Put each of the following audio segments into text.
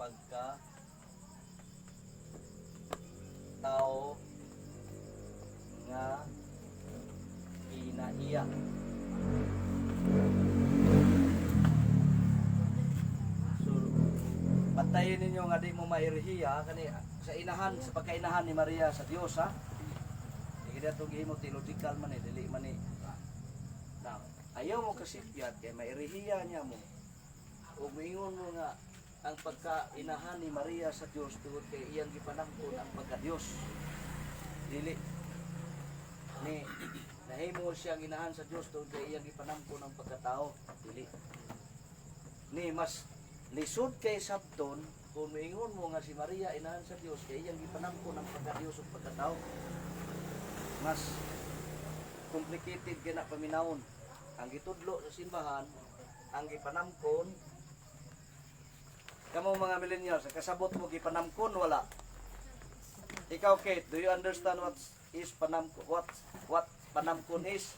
pagka tao nga inaiya. So patayin ninyo nga di mo mairihiya kani sa inahan, sa pagkainahan ni Maria sa Dios, ha. Di kita itong gihimo theological man dili man now, ayaw mo kasipyat kay mairihiya niya mo ug moingon mo nga ang pagkainahan ni Maria sa Dios tungod kay iyang gipanangkon ang pagka-Dios. Dili ni nahimo siyang inahan sa Dios tungod kay iyang gipanangkon ang pagkatao. Dili ni mas lisod kay sabton kung moingon mo nga si Maria inahan sa Dios kay iyang gipanangkon ang pagka-Dios ug pagkatao. Mas complicated kay na paminawon. Ang gitudlo sa simbahan ang gipanamkon. Kamo mga millennials, kasabot mo gipanamkon wala. Ikaw Kate, do you understand what is panamkon? What panamkon is?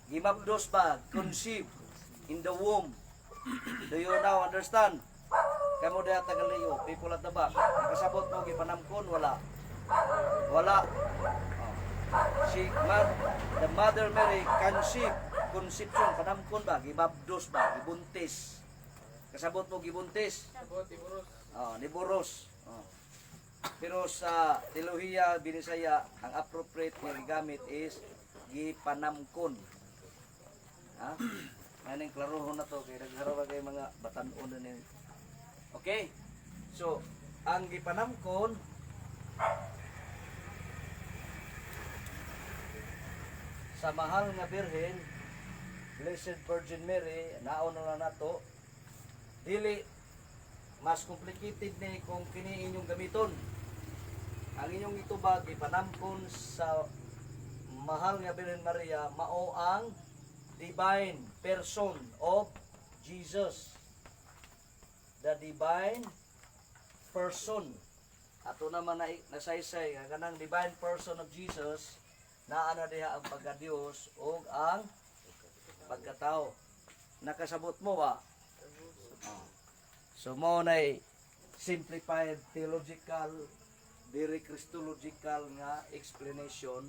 Gimabdos ba? Conceive in the womb. Do you now understand? Kamo diha Tagaliyo, people at the back. Kasabot mo gipanamkon wala. Wala. The Mother Mary conceived, conception, panamkon ba? Gibabdos ba? Gibuntis. Kasabot mo gibuntis? Niburos. Niburos. Pero sa teolohiya, Binisaya, ang appropriate nga gigamit is gipanamkon. Ha? Maning klarohon na to, kaya nagharawa kayo mga batanon na niyo. Okay? So, ang gipanamkon, sa mahal nga Birhen, Blessed Virgin Mary, naon na nato, dili mas complicated ni kung kini inyong gamiton. Ang inyong itubag ipanamkon sa mahal nga Birhen Maria mao ang divine person of Jesus. The divine person. Ato naman na nasaysay nga kanang divine person of Jesus naa na diha ang pagka-Dios o ang pagkatao. Nakasabot mo ba? So mo na simplified theological, very Christological nga explanation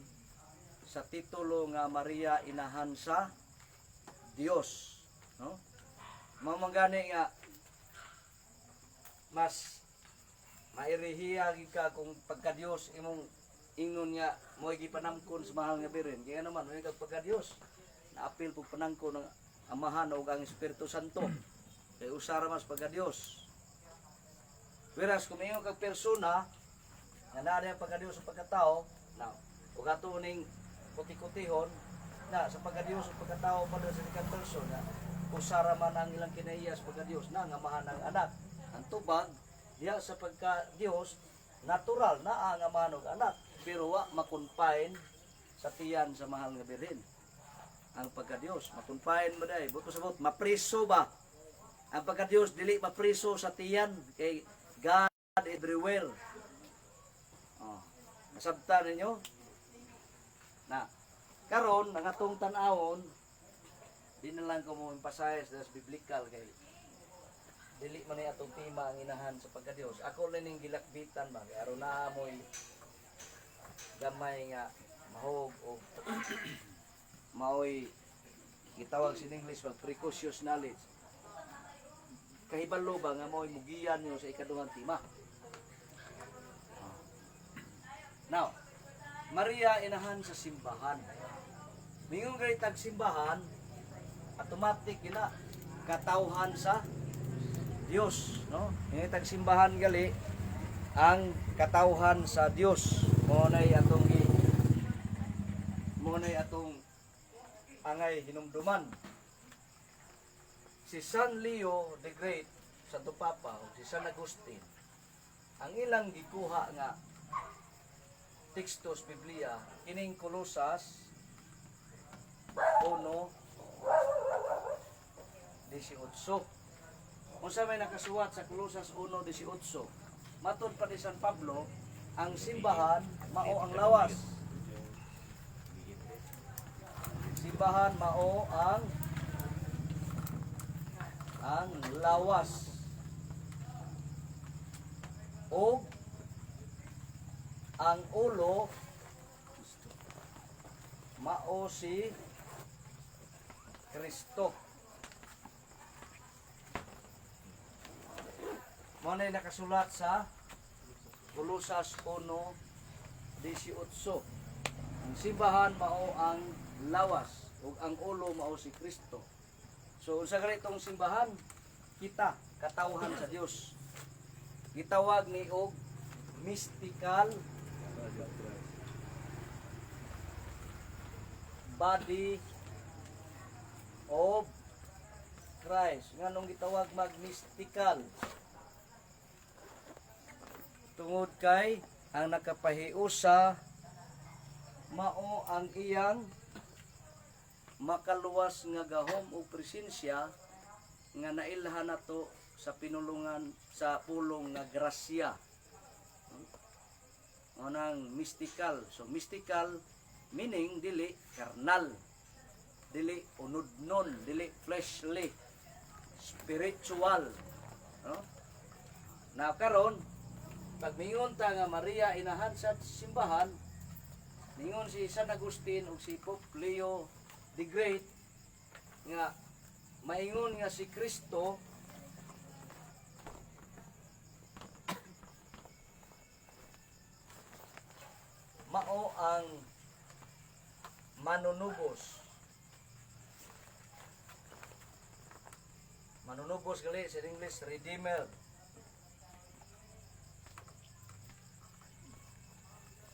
sa titulo nga Maria inahan sa Dios. No? Mamangani nga mas mairihiya ka kung pagka-Dios imong ingon nga mo gipanamkon sa mahal nga Birhen. Kaya naman mo kag pagka-Dios naapil pug panangkon ng Amahan ug ang Espiritu Santo. Kay usara mas pagka-Dios. Whereas kung ingon kag persona nga naa diha pagka-Dios sa pagkatao, now ug ato ning kuti-kutihon na sa pagka-Dios ug pagkatao pa sa ikang persona, usara man ang ilang kinaiya sa pagka-Dios na nga amahan ng anak. Ang tubag diha sa pagka-Dios natural na ang amahan og anak. Pero wa makonfine sa tiyan sa mahal nga Birhen. Ang pagka-Dios, makonfine mo dai. Buto sa buot, mapriso ba? Ang pagka-Dios dili mapriso sa tiyan kay God everywhere. Nasabtan ninyo? Na, karon ang atong tan-awon, di na lang ko mo emphasize das biblical kay dili man ni atong tema ang inahan sa pagka-Dios. Ako lang ning gilakbitan ba kay aron na mo'y gamay nga mahog o maoy gitawag sa English mag precocious knowledge. Kahibalo ba nga maoy mugiyan nyo sa ikaduhang tema. Now, Maria inahan sa simbahan. Mingon kay tag simbahan, automatic gina katawhan sa Dios, no? Ini tag simbahan gali ang katawhan sa Dios. Mo nay atong angay hinumduman. Si San Leo the Great, Santo Papa, o si San Agustin, ang ilang gikuha nga tekstos Biblia kining Kolosas 1:18. Unsa may nakasuwat sa Kolosas 1:18? Matod pa ni San Pablo, ang simbahan mao ang lawas. Simbahan mao ang lawas. o ang ulo mao si Kristo. Mao na nakasulat sa Kolosas 1:18. Ang simbahan mao ang lawas ug ang ulo mao si Kristo. So unsa gani itong simbahan? Kita katawhan sa Dios. Gitawag ni og mystical body of Christ. Nganong gitawag mag mystical? Tungod kay ang nakapahiusa mao ang iyang makaluwas nga gahom o presensya nga nailhan nato sa pinulungan sa pulong nga grasya. Anang mystical. So mystical meaning dili carnal, dili unudnon, dili fleshly, spiritual. No? Na karon pag mingon ta nga Maria inahan sa simbahan, mingon si San Agustin ug si Pope Leo the Great nga maingon nga si Kristo mao ang manunubos. Manunubos gali sa English redeemer.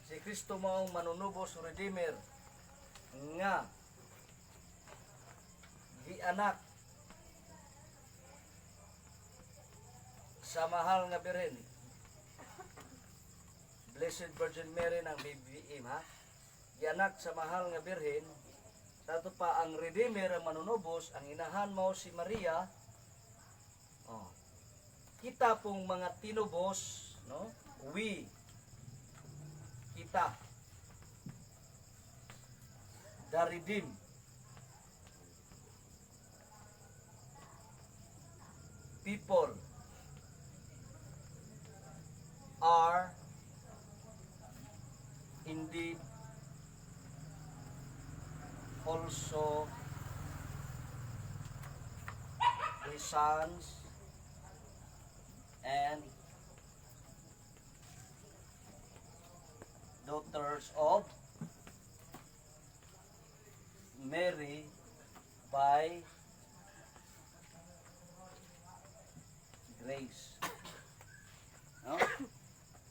Si Kristo mao ang manunubos o redeemer nga gianak sa mahal nga Birhen. Blessed Virgin Mary ng BBM, ha? Gianak sa mahal nga Birhen. Tato pa ang redeemer ang manunubos, ang inahan mao si Maria. Oh. Kita pong mga tinubos, no? Kita the redeemed. People are indeed also the sons and daughters of Mary by grace. No?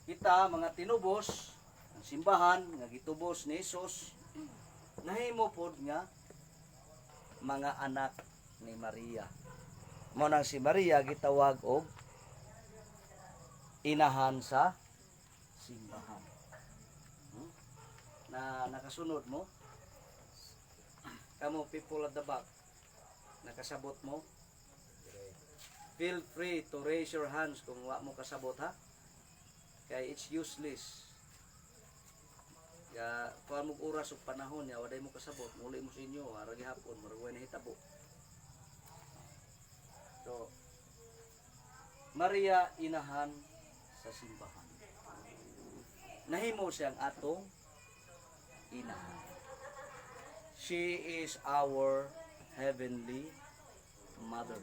Kita mga tinubos, ang simbahan nga gitubos ni Hesus, nahimo pod nga mga anak ni Maria. Mo nang si Maria gitawag og inahan sa simbahan. Na nakasunod mo? Kamo people at the back. Nakasabot mo? Feel free to raise your hands kung wa mo kasabot, ha? Kaya it's useless. Ya, kuha mo oras o panahon ya, waday mo kasabot, muli mo sa inyo, aragi hapon, maragway na hitabo. So, Maria inahan sa simbahan. Nahimo siyang atong inahan. She is our heavenly mother.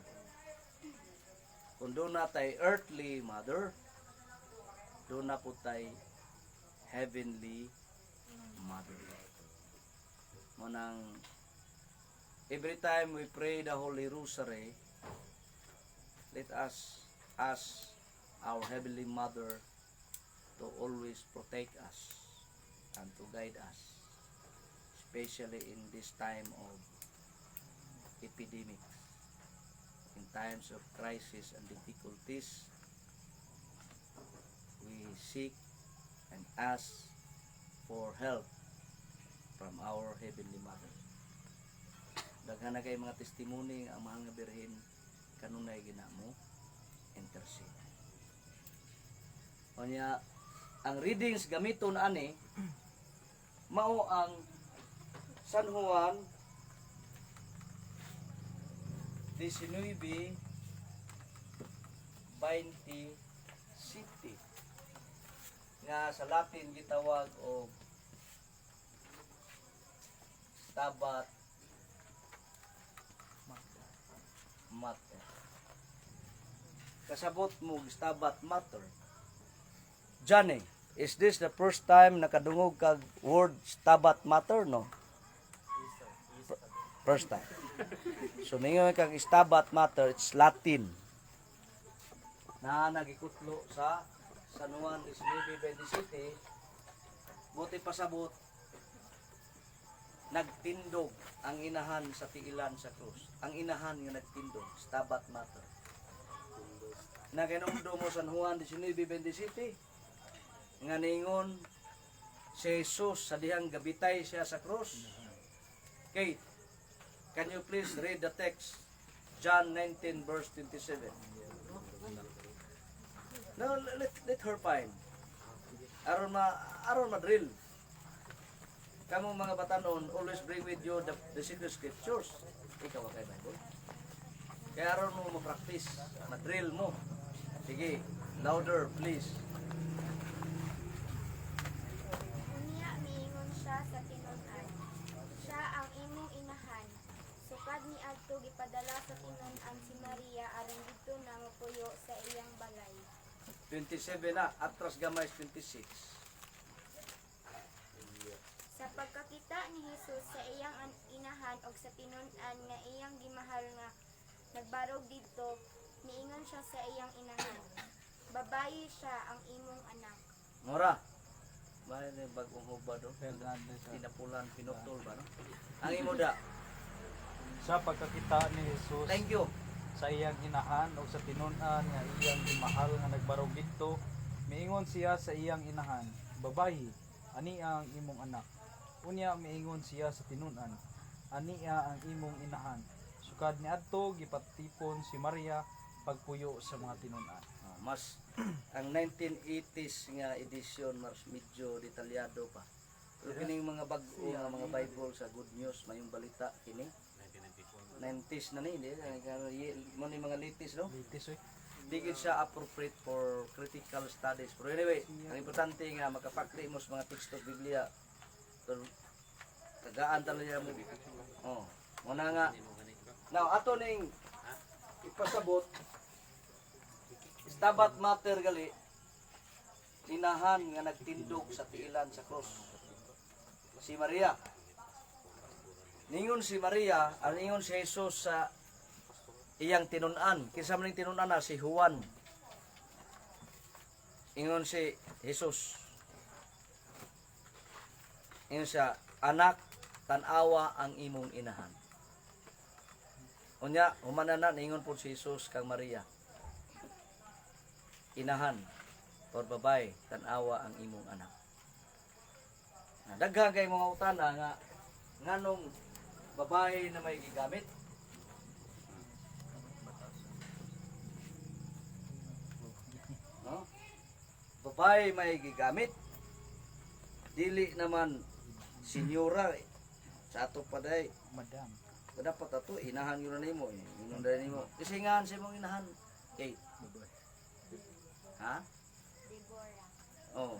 Kung doon na tayo earthly mother, doon na po tayo heavenly mother. Munang every time we pray the Holy Rosary, let us ask our heavenly mother to always protect us and to guide us, especially in this time of epidemics, in times of crisis and difficulties. We seek and ask for help from our Heavenly Mother. Daghan na kay mga testimony ang mahal nga Birhen kanunay ginamo intercede. Onya ang readings gamiton ani mao ang San Juan 19:27. nga sa Latin gitawag og Stabat Mater. Kasabot mo Stabat Mater. Johnny, is this the first time nakadungog kag word Stabat Mater, no? First time. So mingon kag Stabat Mater, it's Latin. Na nagikutlo sa San Juan 19:27, buti pasabot nagtindog ang inahan sa tiilan sa krus. Ang inahan nga nagtindog, Stabat Mater. Naginumdo mo San Juan 19:27 nga ningon si Jesus sa dihang gabitay siya sa krus. Kate, can you please read the text? John 19 verse 27. No, let her find. Aron ma-drill. Kamong mga batanon, always bring with you the secret scriptures. Ikaw kay Bible. Kaya aron mo ma-practice, ma-drill mo. Sige, louder please. Unya miingon siya sa tinun-an. Siya ang imong inahan. Sukad ni adto gipadala sa tinun-an si Maria aron didto na mapuyo sa iyang balay. 27 na, atras gamay 26. Sa pagkakita ni Jesus sa iyang inahan og sa tinun-an nga iyang gimahal nga nagbarog didto, miingon siya sa iyang inahan. Babayi siya ang imong anak. Mora. Bahay na bagong hubad do. Tinapulan, pinutol ba no? Ang imo da. Sa pagkakita ni Jesus Thank you. sa iyang inahan o sa tinun-an nga iyang gimahal nga nagbarog didto, miingon siya sa iyang inahan, babayi, ani ang imong anak. Unya miingon siya sa tinun-an, ani ang imong inahan. Sukad ni adto gipatipon si Maria pagpuyo sa mga tinun-an. Mas ang 1980s nga edition mas medyo detalyado pa. Pero kining mga bag-o nga mga Bible sa Good News, mayong balita kini. 90s na ni, mo ni mga latest no? Litis oy. Di gid siya appropriate for critical studies. Pero anyway, ang importante nga makapakri mo sa mga teksto sa Biblia. Pero tagaan talaga mo. Oh, muna nga. Now ato ning ipasabot Stabat Mater gali inahan nga nagtindog sa tiilan sa krus. Si Maria. Ningon si Maria, ningon si Jesus sa iyang tinun-an. Kinsa man ning tinun-an na si Juan. Ingon si Jesus. Ingon siya, anak, tan-awa ang imong inahan. Unya, humanana ningon po si Jesus kang Maria. Inahan, or babay, tan-awa ang imong anak. Daghang kay mga utana nga nganong babae na may gigamit. No? Babae may gigamit. Dili naman senyora sa ato paday. Madam. Dapat ato inahan yun na nimo eh. Yun na nimo. Kasi nga sa imong inahan. Kate. Ha? Deborah. Oh.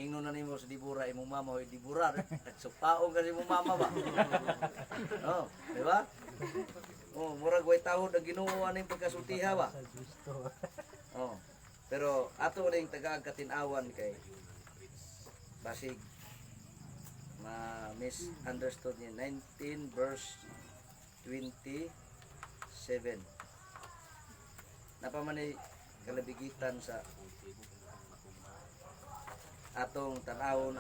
Ingnon na nimo sa Dibura imong mama o Dibura. Nagsupaong kasi imong mama ba? Oh, di ba? Oh, murag way tawod ang Ginoo aning pagkasultiha ba? Sa gusto. Oh. Pero ato ring tagaag katinawan kay basig misunderstood niya 19 verse 27. Napamanay kalabigitan sa atong tanawon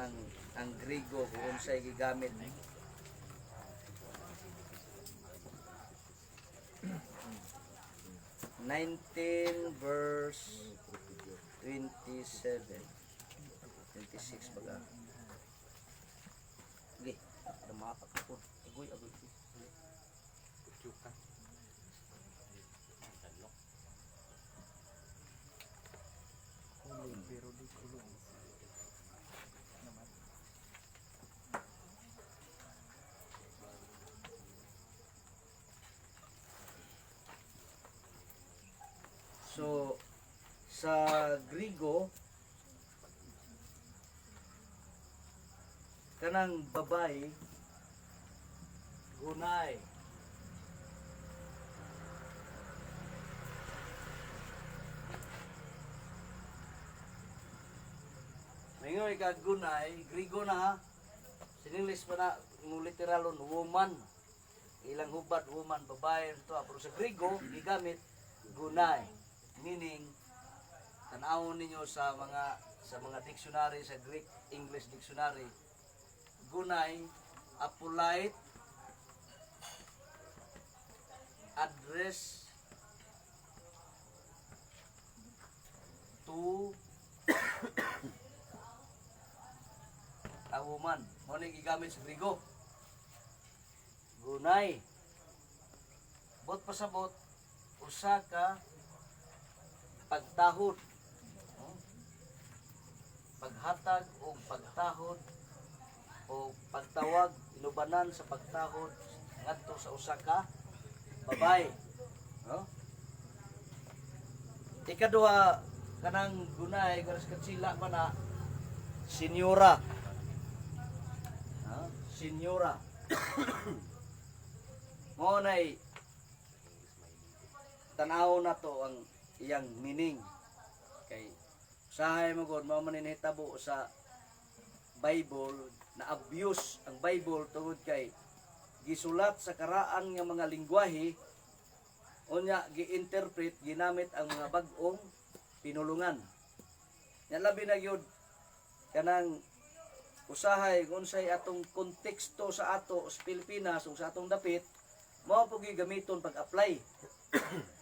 ang Griego kung unsay gigamit. verse 27 26 baga. Sige, damapak ko. Agoy. Pero di kulong. Naman. So sa Griego kanang babae gunay. Mingoy ka gunay, Grigo na ha. Sinilis pa na, yung literalon, woman. Ilang hubad, woman, babae, ito. Pero sa Grigo, gigamit, gunay. Meaning, tanawon ninyo sa mga dictionary, sa Greek English dictionary, gunay, a polite address to a woman. Mo ni gigamit sa Grigo. Gunay. Bot pasabot usa ka pagtahod. Paghatag o pagtahod o pagtawag inubanan sa pagtahod ngadto sa usa ka babae. No? Ikaduha kanang gunay garas katsila pa na senyora. Senyora. Mo nay tanaw na to ang iyang meaning kay usahay mo gud mao man hitabo sa Bible na abuse ang Bible tungod kay gisulat sa karaan nga mga lingwahe unya gi-interpret ginamit ang mga bag-ong pinulungan. Nya labi na gyud kanang usahay kung unsay atong konteksto sa ato sa Pilipinas ug sa atong dapit mao pogi gamiton pag-apply.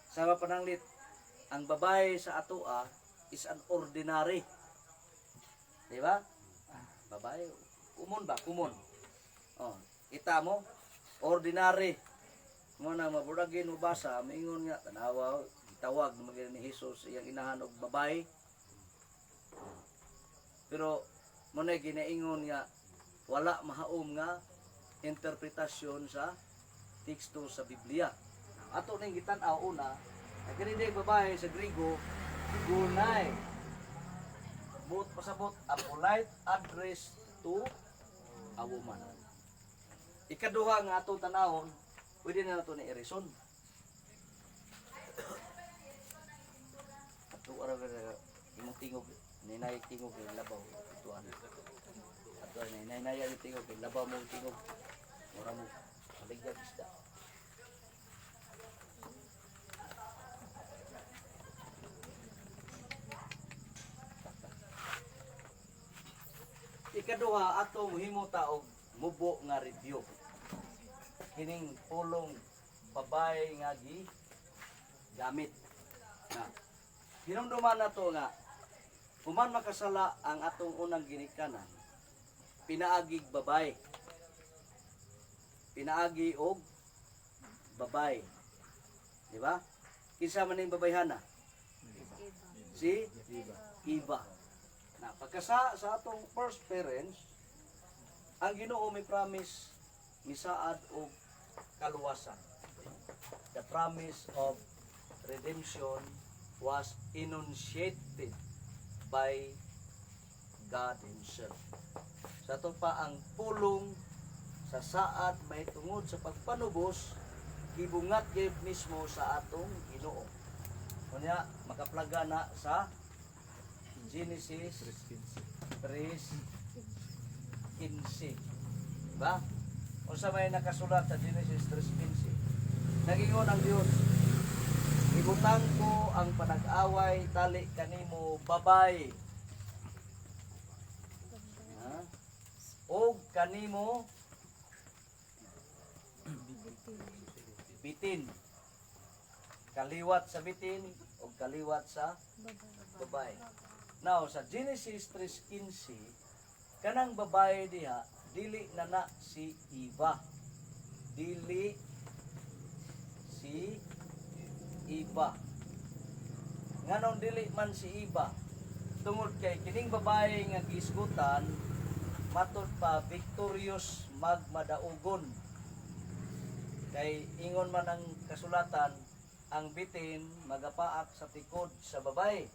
Sama pananglit ang babae sa atoa is an ordinary. Di ba? Babae, kumon ba? Kumon. Oh, kita mo ordinary. Mo na maburagin mo basa, mingon nga tanawa tawag ng ni Hesus iyang inahan og babae. Pero mo na ginaingon nga wala mahaom nga interpretasyon sa teksto sa Biblia. Ato ning gitan-aw una, ang kini babae sa Grigo gunay. But pasabot a polite address to a woman. Ikaduha nga atong tanawon, pwede na nato ni i-reason. Ato ara imong tingog, ninay tingog ng labaw ituan. Ato ninay ang tingog, labaw mo tingog. Mura mo maligyan isda. Ikaduha ato mohimo ta og mubo nga review. Kining pulong babae nga gamit. Na hinumduman nato nga human makasala ang atong unang ginikanan, pinaagig babae. Pinaagi og babae. Di ba? Kinsa man ning babayhana? Si Eva. Na pagkasa sa atong first parents, ang Ginoo may promise ni saad og kaluwasan. The promise of redemption was enunciated by God Himself. Sa ito pa ang pulong sa saad may tungod sa pagpanubos, gibungat gayud mismo sa atong Ginoo. Kunya makaplaga na sa Genesis 3:15. Diba? Kung sa may nakasulat sa Genesis 3:15, nagingon ang Diyos, ibutang ko ang panag-away tali kanimo babae. O kanimo bitin. Kaliwat sa bitin o kaliwat sa babae. Now, sa Genesis 3:15, kanang babae diha, dili na si Eva. Dili si Eva. Nganon dili man si Eva. Tungod kay kining babae nga giisgutan, matod pa victorious magmadaugon. Kay ingon man ang kasulatan, ang bitin magapaak sa tikod sa babae.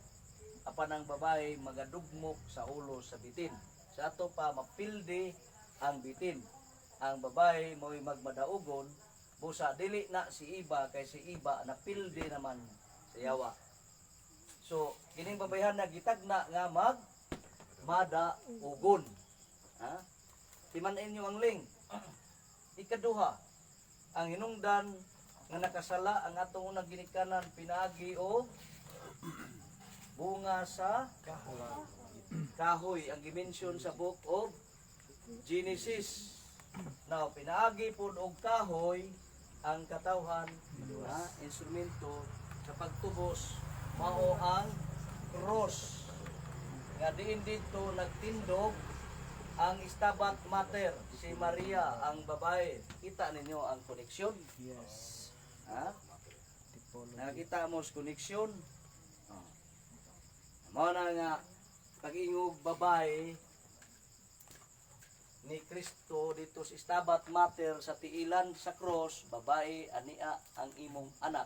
Apan ang babae magadugmok sa ulo sa bitin. Sa ato pa mapildi ang bitin. Ang babae mo'y magmadaugon, busa dili na si iba kay si iba napildi naman sa yawa. So kining babayhan na gitagna nga madaugon. Ha? Timan-in niyo ang ling. Ikaduha, ang hinungdan nga nakasala ang atong unang ginikanan pinaagi o bunga sa kahoy ang gimension sa book of Genesis. Now, pinaagi po og kahoy ang katawhan na instrumento sa pagtubos mao ang cross. Nga diin dito nagtindog ang Stabat Mater, si Maria, ang babae. Kita ninyo ang koneksyon? Yes. Ha? Tipology. Nakita mo sa koneksyon? Mao na nga pag-ingog babae ni Kristo dito sa Stabat Mater sa tiilan sa cross, babae ania ang imong anak,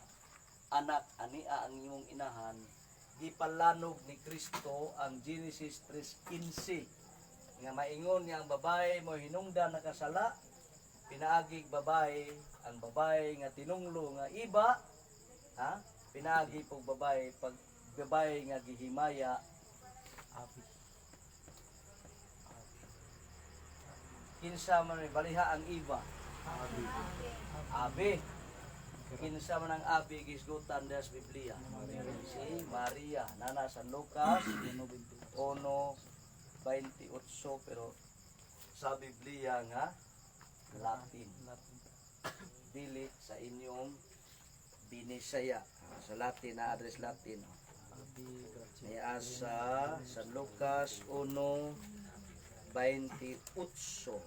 anak ania ang imong inahan. Gipalanog ni Kristo ang Genesis 3:15 nga maingon niya ang babae mo hinungdan nakasala, pinaagig babae, ang babae nga tinunglo nga iba, ha? Pinaagi pog babae pag babae nga gihimaya Abi. kinsa man may baliha ang iba. Abi. Abi. Kinsa man ang abi gisgutan des Biblia. Si Maria nana sa Lucas 1:28 pero sa Biblia nga Latin. Dili sa inyong binisaya. Sa Latin na address Latin. Abi. Grazie. May asa sa Lucas 1:28.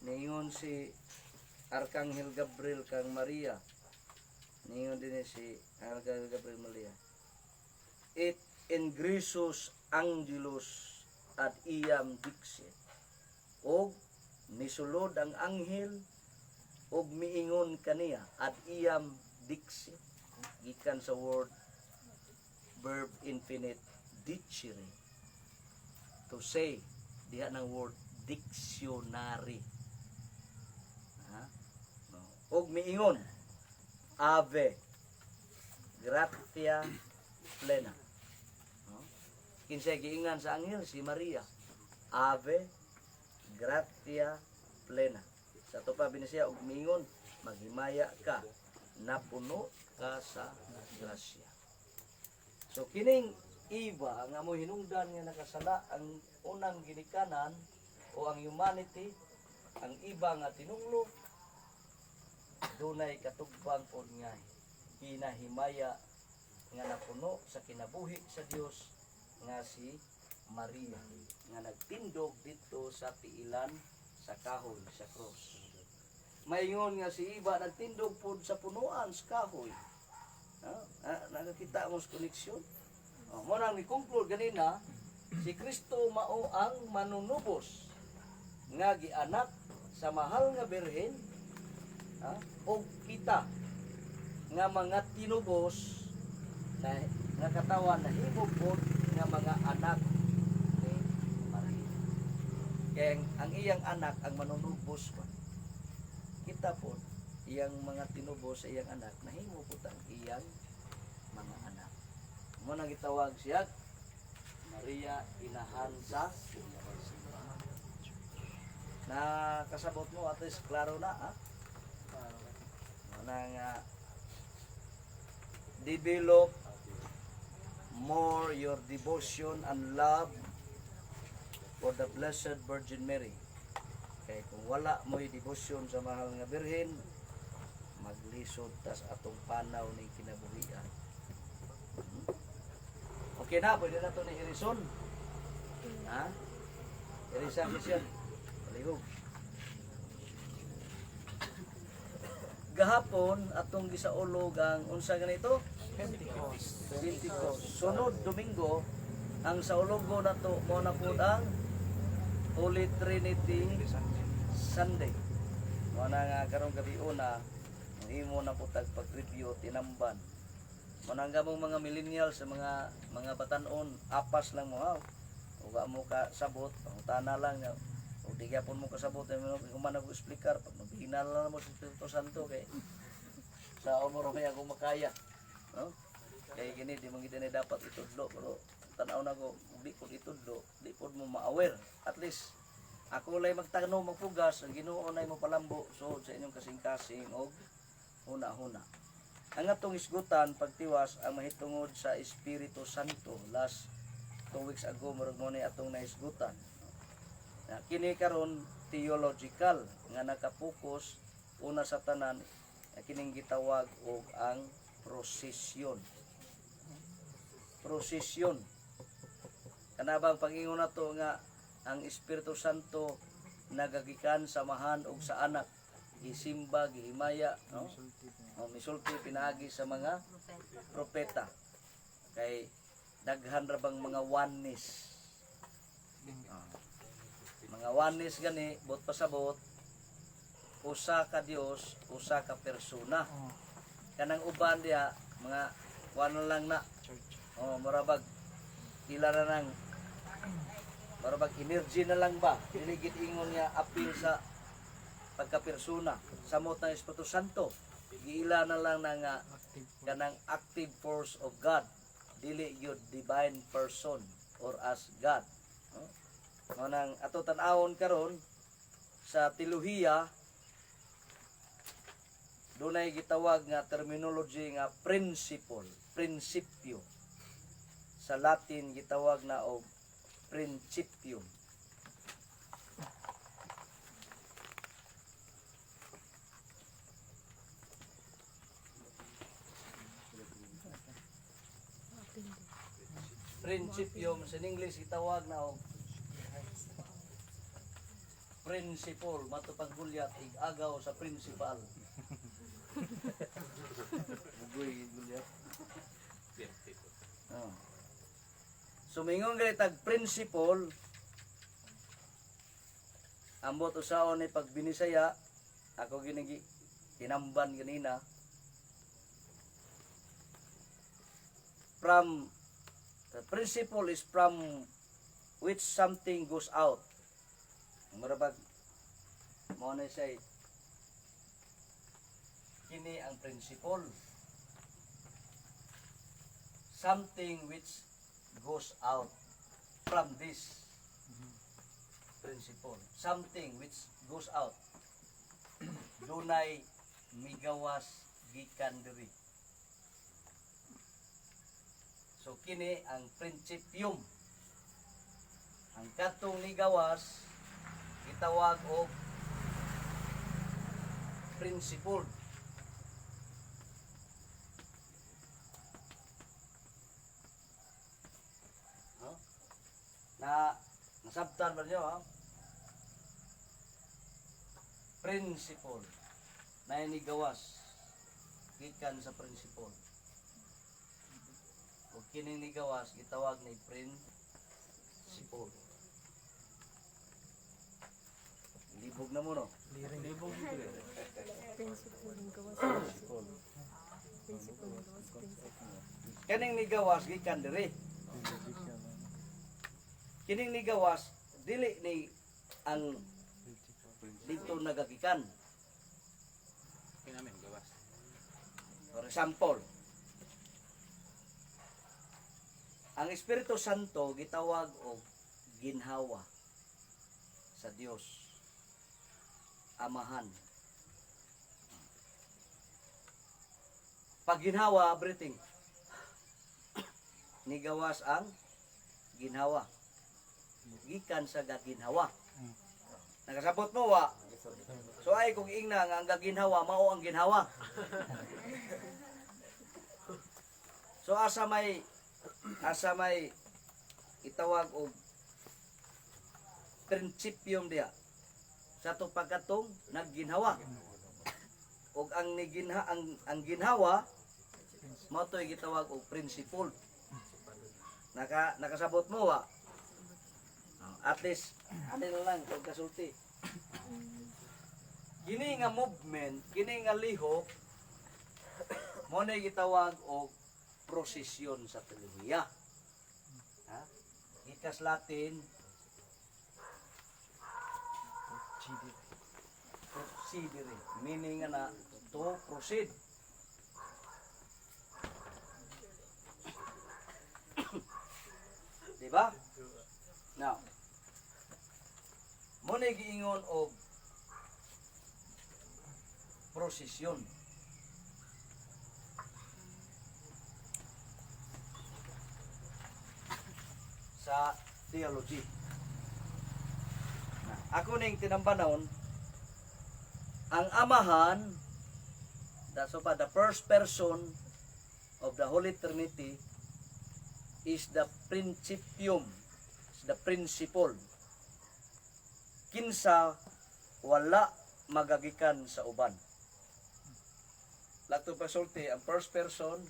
Ningon si Arkanghel Gabriel kang Maria. Ningon din si Arkanghel Gabriel Maria. It ingrisus angelus ad iam dixit. Og nisulod ang anghel og miingon kaniya ad iam dixit. Gikan sa word verb infinite dicere. To say diha ng word dictionary. Ha? No. Og miingon ave gratia plena. No? Kinsay giingan sa anghel si Maria. Ave gratia plena. Sa to pa binasiya og miingon maghimaya ka napuno ka sa grasya. So kining iba nga mo hinungdan nga nakasala ang unang ginikanan o ang humanity, ang iba nga tinunglo dunay katugpang pod nga hinahimaya nga napuno sa kinabuhi sa Dios nga si Maria nga nagtindog dito sa tiilan sa kahoy sa cross. Maingon nga si iba nagtindog pod sa punuan sa kahoy. Nakakita mo sa koneksyon. Mo nang ni-conclude ganina, si Kristo mao ang manunubos nga gianak sa mahal nga birhen, o kita nga mga tinubos na nga katawan na himog pod nga mga anak ni Maria. Kaya ang iyang anak ang manunubos pa. Kita po iyang mga tinubos sa iyang anak nahimo po ang iyang mga anak. Mo nang gitawag siya Maria inahan sa na kasabot mo at least klaro na ha. Nang develop more your devotion and love for the Blessed Virgin Mary. Kaya kung wala mo'y devotion sa mahal nga birhen, maglisod tas atong panaw ng kinabuhian. Okay na, pwede na ito ni Irison. Ha? Irisan ko siya. Palihog. Gahapon, atong gisaulog ang unsa ganito? Pentecost. Pentecost. Sunod, Domingo, ang saulugo na to, mo na po ang Holy Trinity Sunday. Mo na nga karong gabi una Himo na po tag pag-review tinamban. Manangga mo mga millennial sa mga batanon, apas lang mo ha. Uga mo ka sabot, pangutana lang nga. O di gyapon mo kasabot kung man ako explicar, pag nabihina lang mo sa Espiritu Santo kay sa umuro may ako makaya. No? Kaya gini di man kita ni dapat itudlo pero tanaw na ko di pud itudlo, di pud mo ma-aware. At least ako lay magtanong magpugas, ang Ginoo nay mo palambo so sa inyong kasing-kasing og huna-huna. Ang atong isgutan pagtiwas ang mahitungod sa Espiritu Santo. Last 2 weeks ago murag mo ni atong naisgutan. Na kini karon theological nga nakapokus una sa tanan na kining gitawag og ang prosesyon. Prosesyon. Kanabang pangingon nato nga ang Espiritu Santo nagagikan samahan og sa anak, gisimba, gihimaya, no? O misulti pinaagi sa mga propeta. Kay daghan ra bang mga oneness. Mga oneness gani bot pasabot usa ka Dios, usa ka persona. Kanang uban diha mga wala lang na. Oh, marabag ila na nang marabag energy na lang ba? Dili gid ingon niya apil sa pagka-persona. Samot ng Espiritu Santo. Giila na lang na nga kanang active force of God. Dili yun divine person or as God. No? Manang ato tan-awon karon sa teolohiya dunay gitawag nga terminology nga principle, prinsipyo. Sa Latin gitawag na og principium. Principium sa English gitawag na og principle, matupag gulyat ig-agaw sa principal. Bugoy gulyat. Oh. Sumingon gali tag principle ambot usaon ni pagbinisaya ako ginigi tinamban ganina from the principle is from which something goes out. Marabag mo na say kini ang principle, something which goes out from this principle, something which goes out dunay migawas gikan diri. So kini ang principium. Ang katong nigawas gitawag og principle. No? Nasabtan ba niyo ha? Principle. Na nigawas gikan sa principle. O kining nigawas gitawag ni principle. Libog na mo no? Libog dito. Kining nigawas gikan diri. Kining nigawas dili ni ang dito nagagikan. Kinamin gawas. For example, ang Espiritu Santo gitawag og ginhawa sa Dios, Amahan. Pag ginhawa, everything. Nigawas ang ginhawa. Gikan sa gaginhawa. Nakasabot mo wa? So ay kung ingna nga ang gaginhawa, mao ang ginhawa. So asa may itawag og prinsipyum diya sa to pagkatong nagginhawa. Og ang ginhawa mao toy gitawag og principle. Nakasabot mo wa? At least ano lang pagkasulti. Kini nga movement, kini nga lihok Mo na gitawag og prosesyon sa teolohiya. Ha? Ikas Latin procedere, meaning na to proceed. Diba? Now, mo na giingon og prosesyon. Sa theology. Ako ning tinambanon ang amahan, the first person of the Holy Trinity is the principium, is the principle. Kinsa wala magagikan sa uban. Lato pasulti ang first person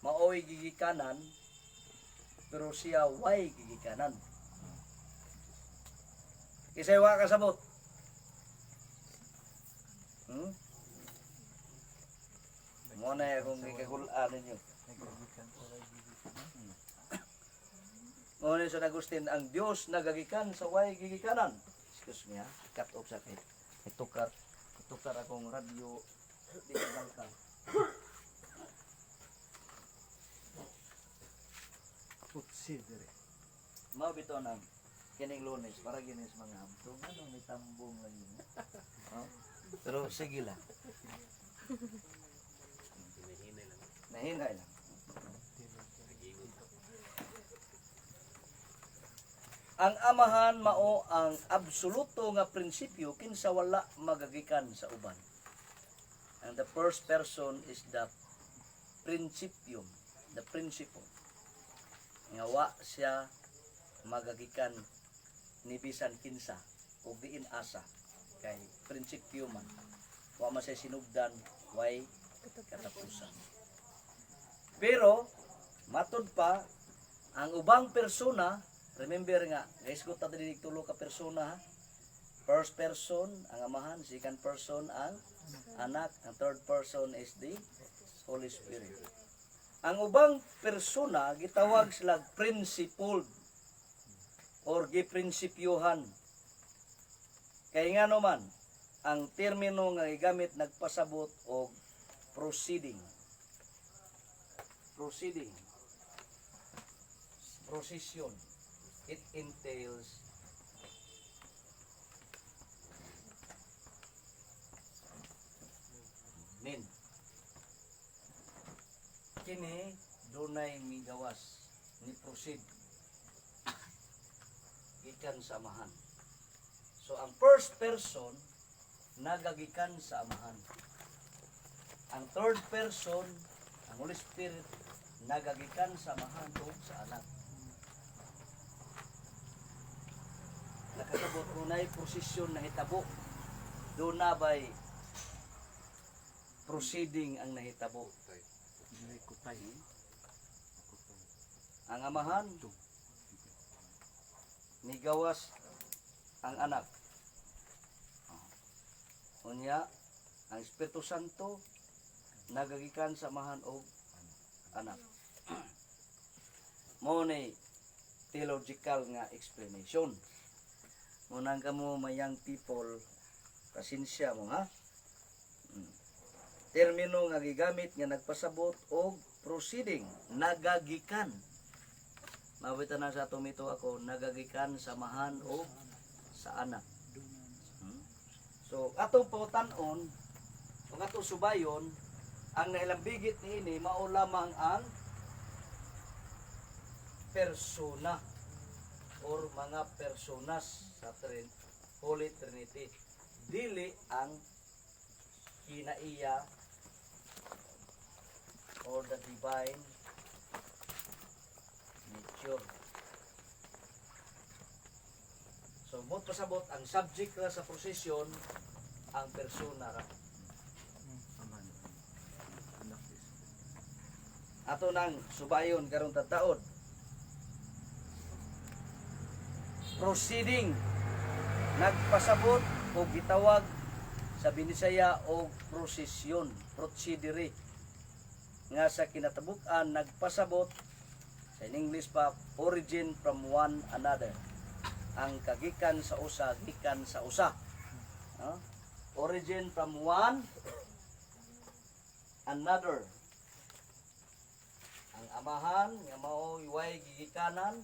maoy gigikanan pero siya way gigikanan. Kisay wa kasabot. Mo na akong gikagulaan ninyo. Mo ni sa Agustin, ang Dios nagagikan sa way gigikanan. Excuse me ha, cut off sa kay. Itukar akong radyo di ka. Consider. Mao bitaw nang kining Lunes para ginis mga amtong ano may tambong lang yun. Oh? Pero sige lang. Nahinay lang. Ang amahan mao ang absoluto nga prinsipyo kinsa wala magagikan sa uban. And the first person is the principium, the principle. Nga wa siya magagikan ni bisan kinsa o diin asa kay prinsipyo man. Wa man siya sinugdan, way katapusan. Pero matud pa ang ubang persona, remember nga, guys ko ta dinig tulo ka persona ha. First person ang amahan, second person ang anak, ang third person is the Holy Spirit. Ang ubang persona gitawag sila principled or giprinsipyuhan. Kay nga naman ang termino nga gigamit nagpasabot og proceeding. Procession. It entails kini dunay migawas ni proceed gikan sa amahan. So ang first person nagagikan sa amahan. Ang third person, ang Holy Spirit, nagagikan sa amahan o sa anak. Nakasabot unay prosesyon na hitabo. Doon na ba'y proceeding ang nahitabo. Ang amahan, migawas ang anak. Unya, ang Espiritu Santo, nagagikan sa amahan o anak. Mo ni theological nga explanation. Munang kamo mayang people, pasensya mo ha. Termino nga gigamit nga nagpasabot og proceeding, nagagikan. Mawita na sa tumito ako, nagagikan sa mahan o sa anak. So, atong pautanon, o atong subayon, ang nailambigit ni ini, mao lamang ang persona or mga personas sa Holy Trinity. Dili ang kinaiya or the divine nature. So, bot pasabot, ang subject ra sa prosesyon, ang persona ra. Ato nang subayon karong tataod. Proceeding, nagpasabot o gitawag sa Binisaya og prosesyon, procedure nga sa kinatabuk-an nagpasabot sa in English pa origin from one another. Ang kagikan sa usa gikan sa usa. No? Origin from one another. Ang amahan nga mao way gigikanan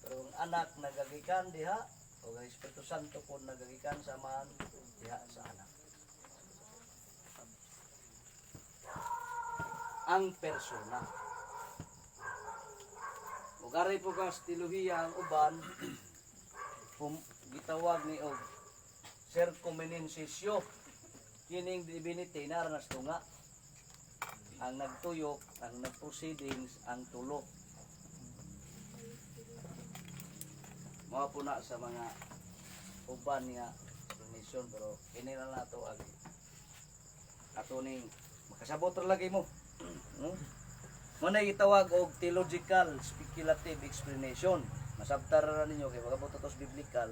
pero ang anak nagagikan diha o ang Espiritu Santo po nagagikan sa amahan diha sa anak. Ang persona. Ug ari po ka stilohiya ang uban gitawag ni og circumensisyo kining divinity naranas tunga ang nagtuyok ang nagproceedings ang tulo mao po na sa mga uban nga explanation pero ini na nato ag ato ning makasabot ra lagi mo mo na gitawag og theological speculative explanation. Masabtar ra ninyo kay wala tos biblical.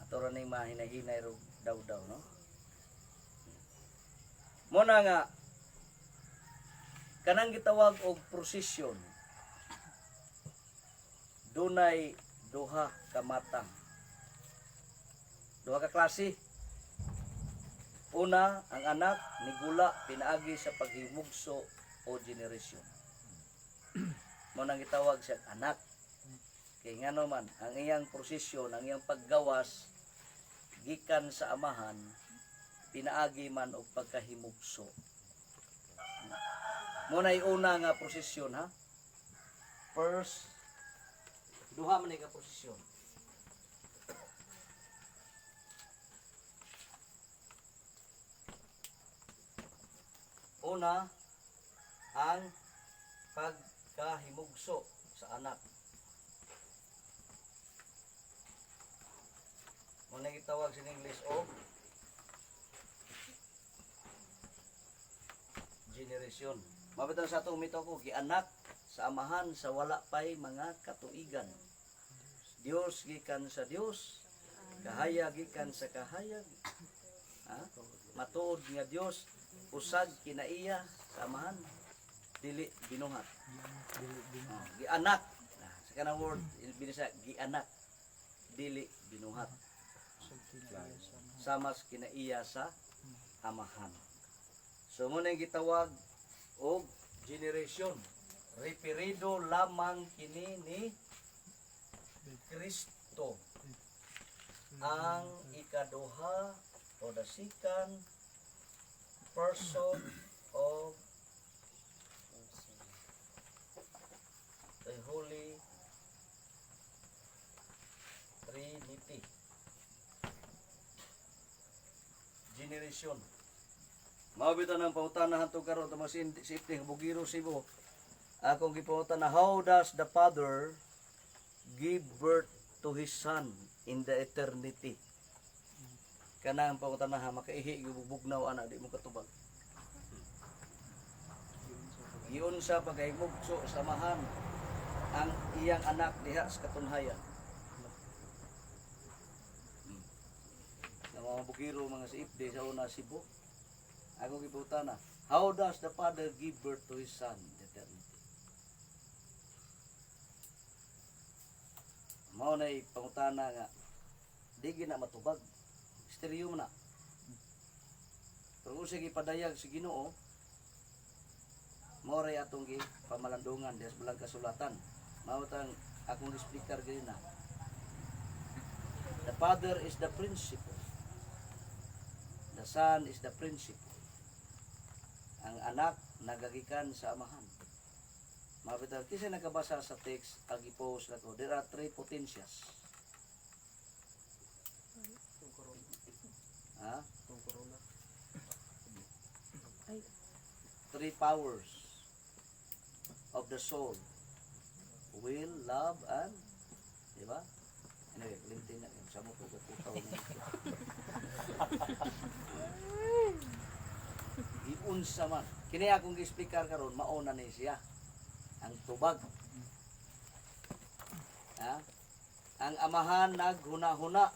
Ato ra ning mahinay-hinay ro daw no. Mo na nga kanang gitawag og prosesyon. Dunay duha ka matang. Duha ka klase. Una, ang anak nigula pinaagi sa paghimugso o generasyon. Mo nang gitawag siya anak. Kay ngano man ang iyang prosesyon, ang iyang paggawas gikan sa amahan pinaagi man og pagkahimugso. Mo nay una nga prosesyon ha. First, duha man ka prosesyon. Una, ang pagkahimugso sa anak. Muna gitawag sa English o generation. Mabitan sa itong umito ko, gianak sa amahan sa wala pa'y mga katuigan. Dios gikan sa Dios, kahayag gikan sa kahayag. Ha? Matuod nga Dios, usag kinaiya sa amahan, dili binuhat. Gianak. Sa kanang word, binisa, gianak. Dili binuhat. Samas kinaiya sa amahan. So muna yung gitawag og generation. Referido lamang kini ni Kristo. Ang ikaduha o the second person of the Holy Trinity. Generation. Mabitan ang pautanahan to karon ta mas safety bugiro Cebu. Akong gipautan na how does the Father give birth to his son in the eternity? Kanang pautanahan makaihi gubugnaw ana di mo katubag. Giun sa pagahimugso samahan ang iyang anak diha sa katunhayan. Mga bugiro mga safety sa una Cebu. Ako giputan na, how does the Father give birth to his son in eternity? Mao na pangutana nga di gina matubag. Stereo na. Pero kung sige padayag si Ginoo, mao ray atong gi pamalandungan des belang kasulatan. Mao tang akong speaker gani na. The Father is the principle. The Son is the principle. Ang anak nagagikan sa amahan. Mabitan kasi nakabasa sa text agi-post nato. There are three potentias. Ha? Three powers of the soul. Will, love, and di ba? Anyway, lintin na yun. Sa mo po putaw na giunsa man. Kini akong gi-speaker karon mauna ni siya. Ang tubag. Ha? Ang amahan naghuna-huna.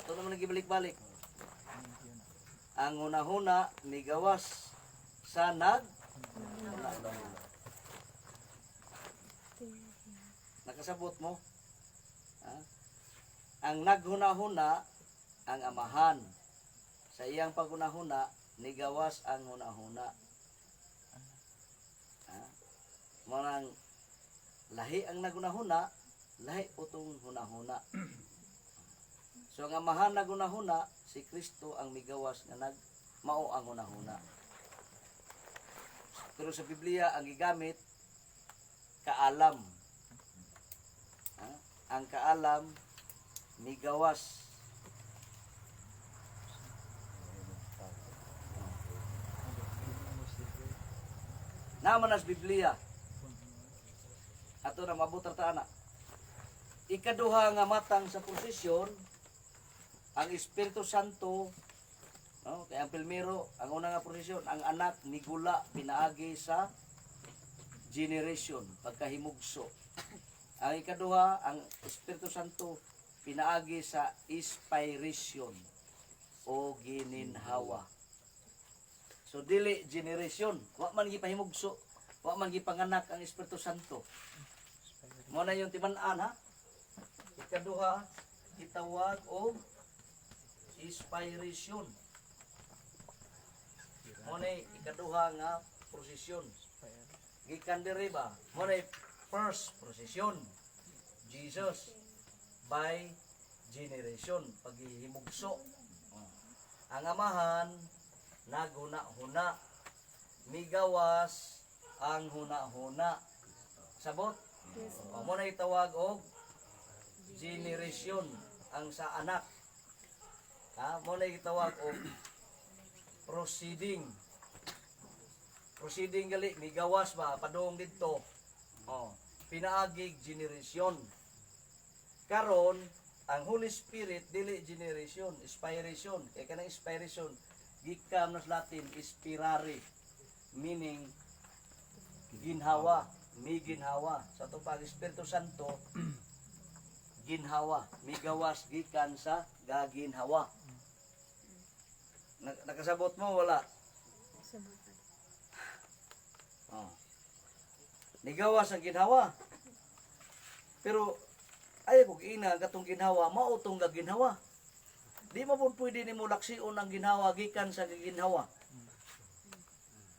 Ito naman nagibalik-balik. Ang hunahuna migawas sa naghunahuna. Nakasabot mo? Ha? Ang naghunahuna ang amahan. Sa iyang paghunahuna nigawas ang hunahuna. Ha? Manang lahi ang naghunahuna, lahi utong hunahuna. So ang amahan naghunahuna, si Kristo ang migawas nga mao ang hunahuna. Pero sa Biblia ang gigamit kaalam. Ha? Ang kaalam migawas. Naman as Biblia. Ato na mabutar ta ana. Ikaduha nga matang sa posisyon ang Espiritu Santo, no, kay ang primero, ang una nga posisyon, ang anak ni gula pinaagi sa generation, pagkahimugso. Ang ikaduha, ang Espiritu Santo pinaagi sa inspiration o gininhawa. So dili generation, wa man gipahimugso, wa man gipanganak ang Espiritu Santo. Mo na yung timan-an ha. Ikaduha, gitawag og inspiration. Mo na ikaduha nga prosesyon. Gikan diri ba? Mo na first prosesyon. Jesus by generation, paghihimugso. Ang amahan naghuna-huna, migawas ang huna-huna. Sabot? Mo na itawag og generation ang sa anak. Ha, mo na itawag og proceeding. Proceeding gali migawas ba padung didto. Pinaagig generation. Karon ang Holy Spirit dili generation, inspiration. Kay kanang inspiration gikan sa Latin inspirare, meaning ginhawa, may ginhawa. Sa tupag Espiritu Santo ginhawa, migawas gikan sa gaginhawa. Nakasabot mo wala? Nigawas ang ginhawa. Pero ay kung ina katong ginhawa mao tong gaginhawa. Di mo pud pwede nimo laksiun ang ginhawa gikan sa ginhawa.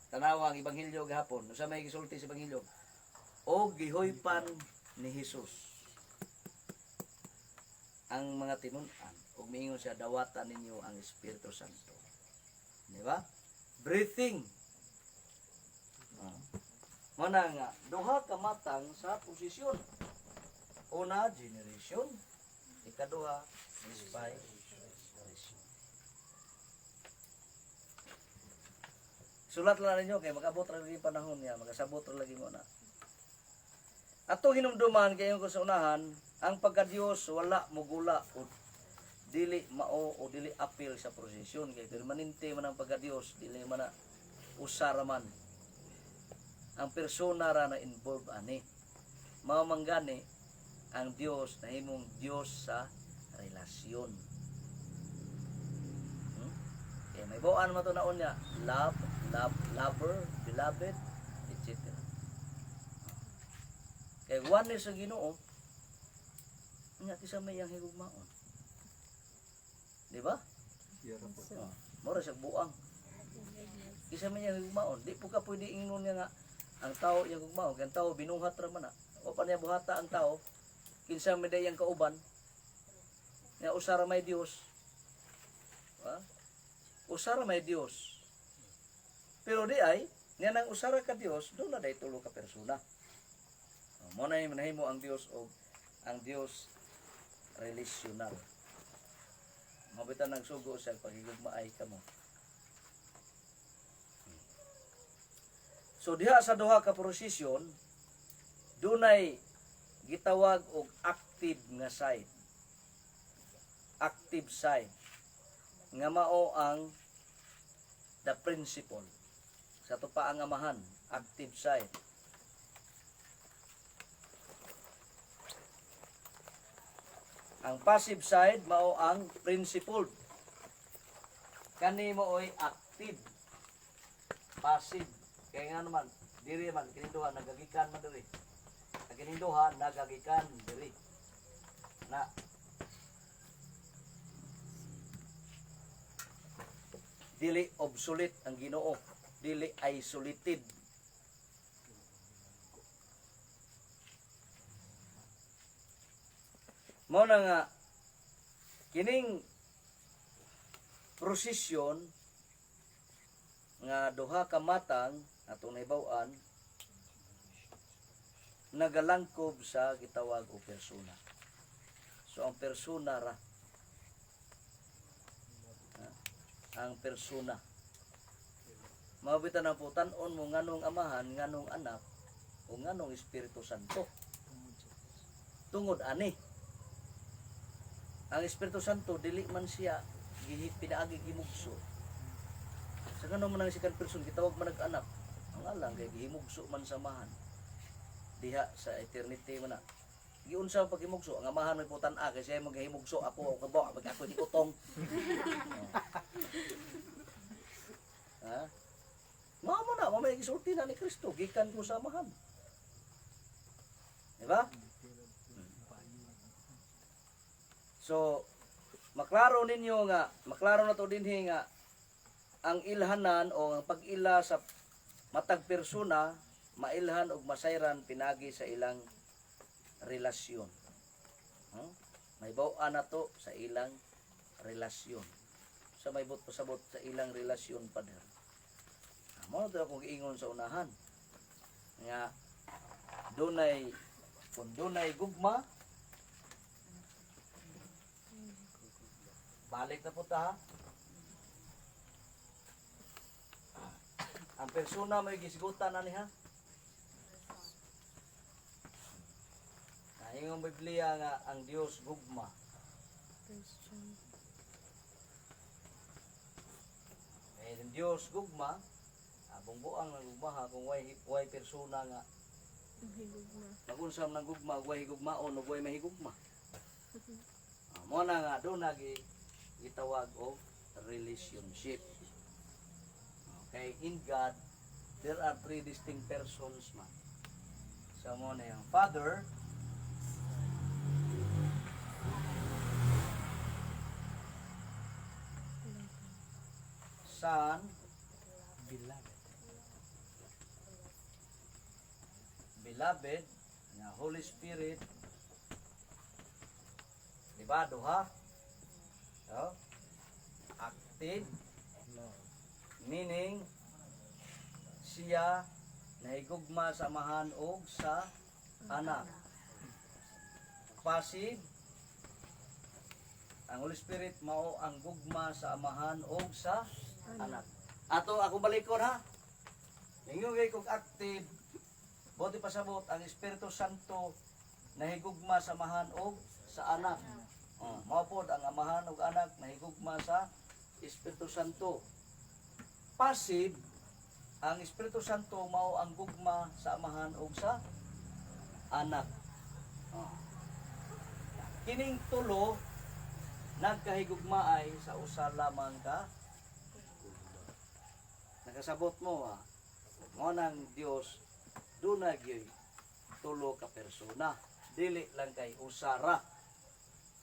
Tanawa ang ebanghelyo gahapon, sa may gisulti sa ebanghelyo. O gihoypan ni Hesus ang mga tinun-an ug miingon siya dawatan ninyo ang Espiritu Santo. Di ba? Breathing. Mana nga duha ka matang sa posisyon. Una, generation. Ikaduha, inspiration. Sulat lang ninyo kay mag-abot ra lagi panahon niya, magasabot ra lagi mo na. Ato hinumduman kayo ko sa unahan, ang pagka-Dios wala mugula o dili mao o dili apil sa prosesyon kay permanente man ang pagka-Dios, dili man na usara man. Ang persona ra na involved ani. Mao manggani ang Dios nahimong Dios sa relasyon. Kaya may bawaan mo ito na unya, love, lover, beloved, etc. Kaya one sa Ginoo, nga kisa may ang higugmaon. Di ba? Mora siya buang. Kisa may ang higugmaon. Di po ka pwede ingnon niya nga, ang tao yung higugmaon, kaya ang tao binuhat ra man na. O pa niya buhata ang tao, kinsa may dayang kauban, nga usara may Dios. Ha? Usara may Dios. Pero di ay, nga nang usara ka Dios, doon na day tulo ka persona. Mo na mo ang Dios o ang Dios relational. Mabitan ng sugo sa pagigugmaay ka mo. So diha sa duha ka prosesyon, dunay gitawag og active nga side. Active side nga mao ang the principle sa tupa ang amahan, active side. Ang passive side mao ang principled. Kani mo oy active. Passive. Kaya nga naman, diri man kininduha nagagikan man diri. Ang kininduha nagagikan diri. Na dili obsolete ang Ginoo, dili isolated. Mao na nga kining prosesyon nga duha ka matang atong nahibaw-an nagalangkob sa gitawag og persona. So ang persona ra, ang persona mabitan ang putan-on mo nganong amahan, nganong anak o nganong Espiritu Santo. Tungod ani ang Espiritu Santo dili man siya pinaagi gimugso. Sa kanang man ang second person gitawag man nag-anak. Ang alang kay gihimugso man samahan. Diha sa eternity man na. Giunsa ang pagimugso, ang amahan may putan-a kay siya maghimugso ako kabo pag ako di utong. Ha? Mao na, mamay gisulti na ni Kristo gikan ko sa amahan. Diba? So, maklaro ninyo nga, maklaro na to dinhi nga ang ilhanan o ang pag-ila sa matag persona mailhan og masayran pinagi sa ilang relasyon. May baw-an na to sa ilang relasyon. Sa may bot pasabot sa ilang relasyon pa der. Mao to akong giingon sa unahan. Nga dunay kung dunay gugma balik na po ta ha. Ang persona may gisigutan na niya. Ingong Biblia nga ang Dios gugma. Ang Dios gugma, abong buang ng gugma ha kung way persona nga nagunsam ng gugma, way gugmaon o way mahigugma. Mo na nga doon nagi gitawag og relationship. Okay, in God there are three distinct persons man. So mo na yung Father, Son, Beloved, nga Holy Spirit. Diba duha? So, active, meaning siya nahigugma sa amahan og sa anak. Passive, ang Holy Spirit mao ang gugma sa amahan og sa anak. Ato ako balikon ha. Ningon kay kog active, buti pasabot ang Espiritu Santo nahigugma sa amahan og sa anak. Mao pod ang amahan ug anak nahigugma sa Espiritu Santo. Passive, ang Espiritu Santo mao ang gugma sa amahan ug sa anak. Kining tulo nagkahigugmaay sa usa lamang ka. Nakasabot mo ha. Mo nang Dios dunay gyud tulo ka persona. Dili lang kay usara.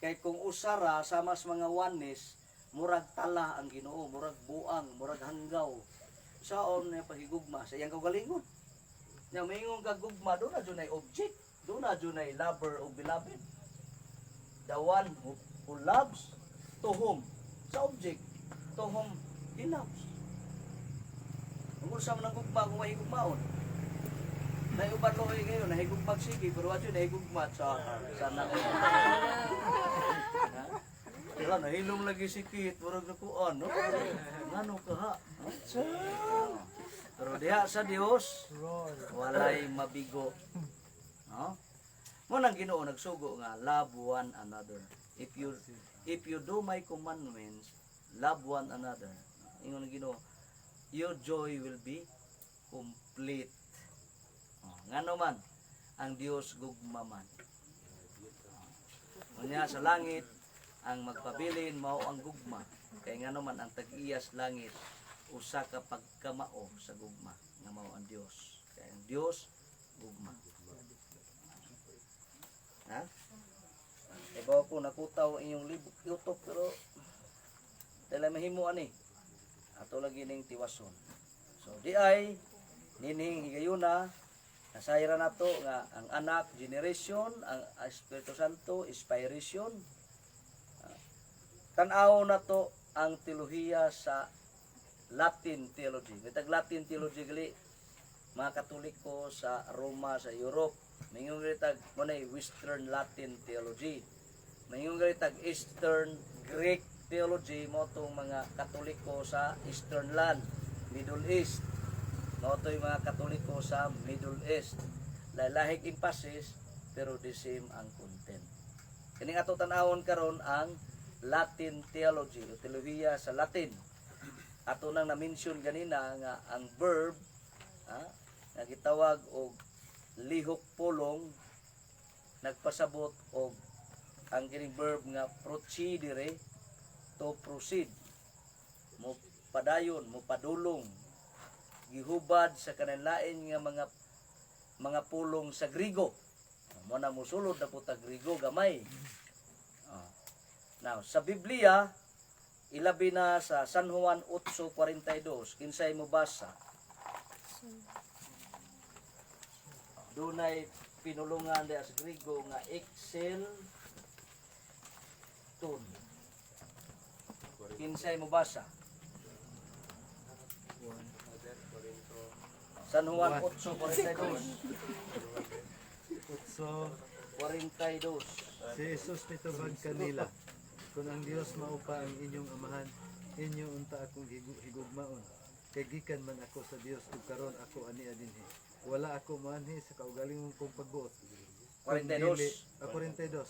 Kay kung usara sa mas mga oneness, murag tala ang Ginoo, murag buang, murag hanggaw. Saon na pagigugma sa iyang kaugalingon. Nya mayingon kag gugma do na dunay object, do na dunay lover o beloved. The one who loves to whom? Sa object, to whom he loves. Kung sa man ang gugma kung mahigugmaon. Naiuban mo kayo ngayon, nahigugmag sige, pero adyo nahigugmat sa sana kayo. Diba, nahilong lagi sikit, murag na kuan, no? Ngano ka ha? Pero diha sa Dios, walay mabigo. No? Mo nang Ginoo nagsugo nga, love one another. If you do my commandments, love one another. Ingon ang Ginoo, your joy will be complete. Ngano man ang Dios gugma man. Unya sa langit ang magpabilin mao ang gugma. Kay ngano man ang tag-iyas langit usa ka pagkamao sa gugma nga mao ang Dios. Kay ang Dios gugma. Ha? Ibaw ko nakutaw inyong YouTube pero dala mahimo ani. Ato lagi ning tiwason. So di ay nining higayuna nasayra nato nga ang anak generation, ang Espiritu Santo inspiration. Tan-aw nato ang teolohiya sa Latin theology. Mitag Latin theology gali mga Katoliko sa Roma sa Europe. Mingon gali tag mo nay Western Latin theology. Mingon gali tag Eastern Greek theology mo tong mga Katoliko sa Eastern land, Middle East. Mo to yung mga Katoliko sa Middle East. Lahig emphasis pero the same ang content. Kini ato tan-awon karon ang Latin theology, o teolohiya sa Latin. Ato nang na-mention ganina nga ang verb nga gitawag og lihok pulong nagpasabot og ang kining verb nga procedere to proceed, mo padayon, mo padulong, gihubad sa kanalain nga mga pulong sa Grigo. Mo na musulod na po ta Grigo gamay. Now, sa Biblia, ilabi na sa San Juan 8:42, kinsay mo basa? Dunay pinulungan diya sa Grigo nga excel ton. Kinsay mo basa? San Juan 8:42. So, 42. si Jesus nitubag kanila, kung ang Dios maupa ang inyong amahan, inyo unta akong higugmaon. Kay gikan man ako sa Dios ug karon ako ani adinhi. Wala ako manhi sa kaugalingon kong pagbuot. 42. 42.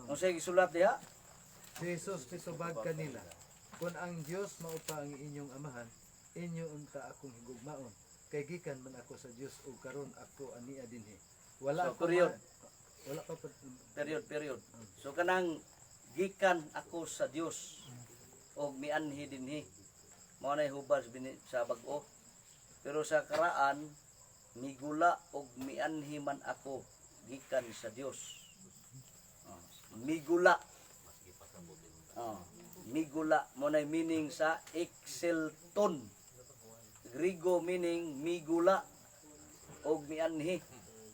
Kung sa gisulat diha, Si Jesus nitubag kanila, kung ang Dios maupa ang inyong amahan, inyo unta akong higugmaon. Kay gikan man ako sa Dios ug karon ako ani adinhi. Wala So, ako period. wala pa period. So kanang gikan ako sa Dios og mianhi dinhi. Mao nay hubad sa bag-o. Pero sa karaan migula og mianhi man ako gikan sa Dios. Migula. Migula mo nay meaning sa exelton. Grigo meaning migula og mianhi.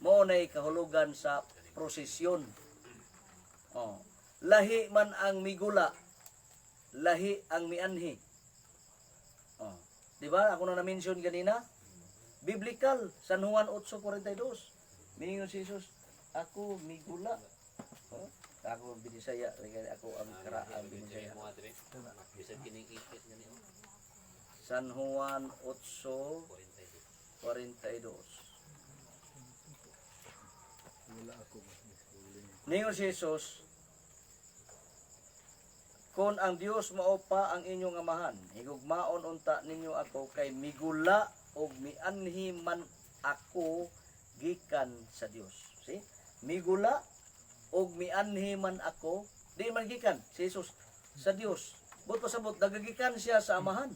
Mo nay kahulugan sa prosesyon. Lahi man ang migula, lahi ang mianhi. Di ba? Ako na na-mention kanina. Biblical, San Juan 8:42. Mingon si Jesus, ako migula. Ako binisaya, ako ang karaan binisaya. San Juan 8:42. wala ako. Ningon si Jesus, kung ang Dios maupa ang inyong amahan, higugmaon unta ninyo ako kay migula og mianhi man ako gikan sa Dios. See? Migula og mianhi man ako, di man gikan si Jesus sa Dios. But pasabot nagagikan siya sa amahan.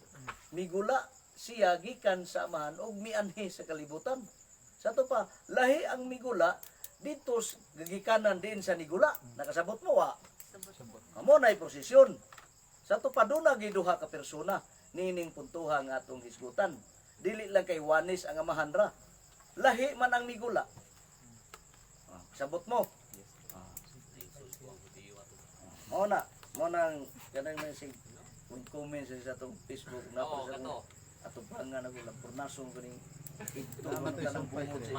Migula siya gikan sa amahan og mianhi sa kalibutan. Sa to pa, lahi ang migula dito gagikanan din sa nigula. Nakasabot mo wa? Amo na prosesyon. Sa to pa doon giduha ka persona nining puntuha nga atong hisgutan. Dili lang kay wanis ang amahan ra. Lahi man ang migula. Sabot mo. Mo na kanang message comment sa atong Facebook na po sa atong pangan ako lang purnasong kaning ito kanang bungod sa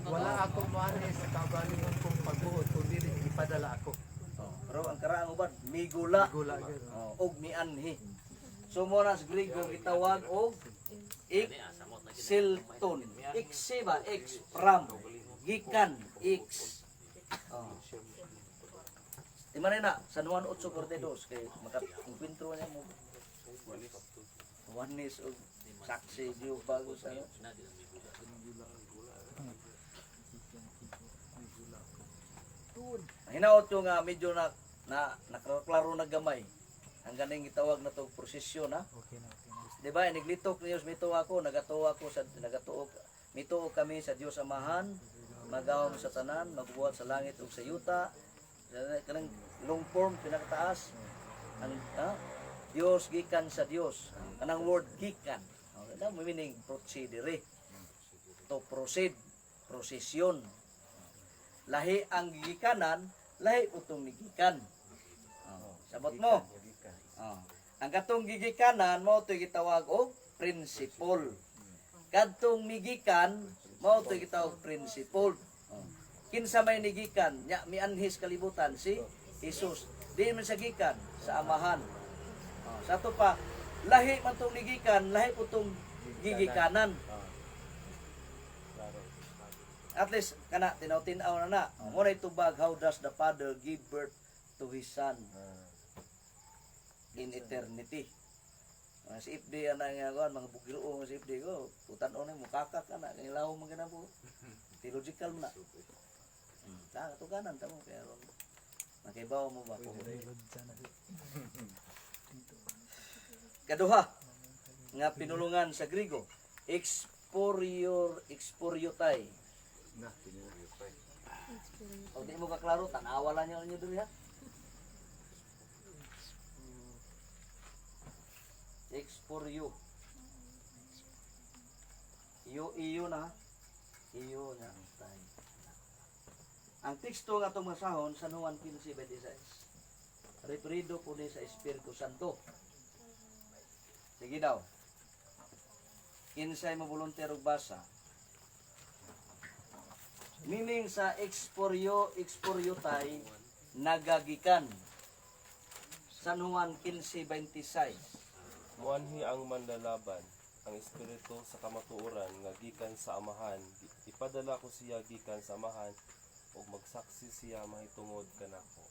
Wala ako manhi sa kaugalingon kong pagbuot kung dili ipadala ako. Pero ang karaang uban migula Gula gyud. og mianhi. So mo na sa Griego gitawag og exelton. Exe ba? Ex from. Gikan. Ex. Di man na San Juan 8:42 kay makakumpintro niya mo. Wanis og saksi Diyo bago sa Hinaot ko nga medyo nakaklaro na gamay. Ang ganing gitawag na tong prosesyon ha. Okay na, okay na. Di ba? Naglitok niyo mito ako, nagatuo mituo kami sa Dios Amahan, magawom sa tanan, magbuhat sa langit ug sa yuta. Kanang long form pinakataas. Ang Dios gikan sa Dios. Kanang word gikan. Ano meaning procedure. To proceed, prosesyon. Lahi ang gigikanan, lahi utong gigikan. Sabot mo. Ang katong gigikanan mo ito gitawag og principle. Kadtong migikan mo ito gitawag principle. Kinsa may nigikan nya mianhis kalibutan si Jesus. Di man sa gikan sa Amahan. Sa to pa lahi man tong nigikan, lahi utong gigikanan. At least kana tinaw-tinaw na. Mo na itubag, how does the Father give birth to His Son in eternity. Si Ifdi ana nga kuan mga bugiro si Ifdi ko putan-on mo kakak ana kay law man kana po. Theological na. Ta to kanan ta mo pero nakibaw mo ba ko. Kaduha nga pinulungan sa Griego exporiotai. O di mo kaklaro tanawa lang niyo diri ha. Exporio. Iyo na. Iyo na tayo. Ang teksto nga itong masahon sa Juan 15:26. Referido po ni sa Espiritu Santo. Sige daw. Kinsay mo volunteer og basa. Meaning sa exporio tay nagagikan. San Juan 15:26. Muanhi ang manlalaban, ang espiritu sa kamatuoran nga gikan sa Amahan. Ipadala ko siya gikan sa Amahan ug magsaksi siya mahitungod kanako.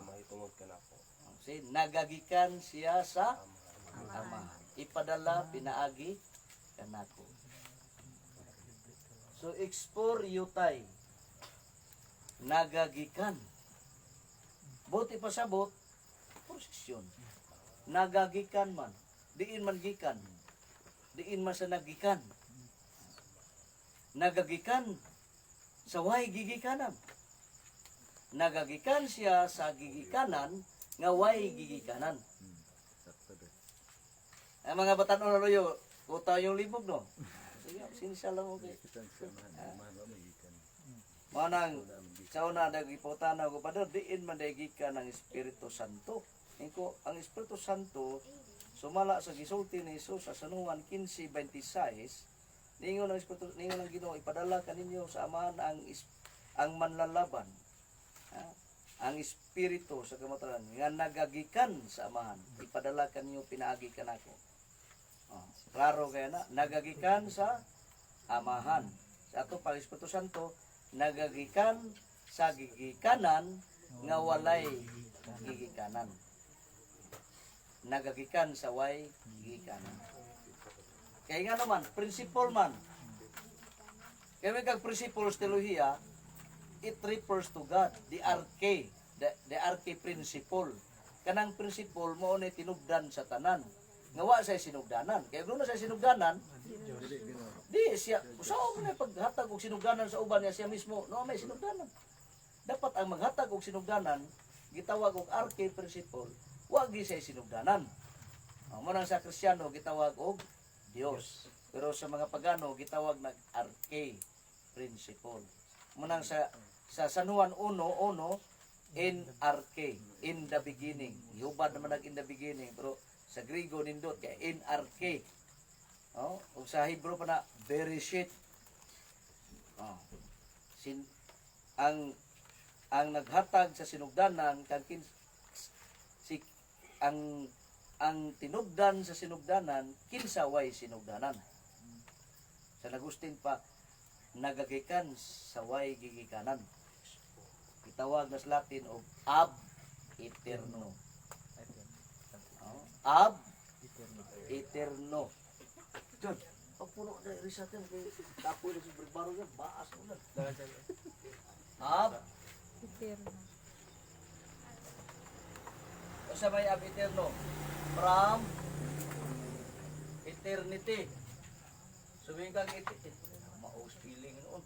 Mahitungod kanako. Kasi nagagikan siya sa Amahan. Ipadala pinaagi kanako. So exporio tay nagagikan. Buti pa sabot prosesyon. Nagagikan man. Diin man gikan. Diin man sa nagikan. Nagagikan sa way gigikanan. Nagagikan siya sa gigikanan nga way gigikanan. Ang mga batan-o na loyo, kuta yung libog no. Sige, sinisala mo kay. Manang sa una nagiputan ako pa diin man gikan ng Espiritu Santo. Ingko ang Espiritu Santo sumala sa gisulti ni Jesus sa San Juan 15:26, ningon ang Espiritu, ningon ang Ginoo, ipadala kaninyo sa Amahan ang manlalaban. Ang Espiritu sa kamataran nga nagagikan sa Amahan, ipadala kaninyo pinaagi kanako. Klaro kaya na, nagagikan sa Amahan. Sa ato pag Espiritu Santo, nagagikan sa gigikanan nga walay gigikanan. Nagagikan sa way gigikanan. Kaya nga naman, principle man. Kaya may kag principle sa teolohiya, it refers to God, the arche, the arche principle. Kanang principle mo ni tinugdan sa tanan. Ngawa sa sinugdanan. Kaya kung na sa sinugdanan, di siya, saan mo na paghatag og sinugdanan sa uban niya siya mismo, no may sinugdanan. Dapat ang maghatag og sinugdanan, gitawag og arche principle, wag di siya sinugdanan. Manang sa Kristiyano gitawag og Dios. Pero sa mga pagano gitawag nag arche principle. Manang sa San Juan 1:1 in arche, in the beginning. Hubad naman nag in the beginning, pero sa Griego nindot kay in arche. Ug sa Hebrew pa na bereshit. Ang naghatag sa sinugdanan kag ang tinugdan sa sinugdanan kinsa way sinugdanan. Sa Agustin pa nagagikan sa way gigikanan. Itawag na sa Latin og ab eterno. Ab eterno. John, pag puno na research kay tapoy na sa barbaro yan, baas mo lang. Ab Eterno. O sa may ab eterno? From eternity. Sabihin kang eternity. Maos feeling noon.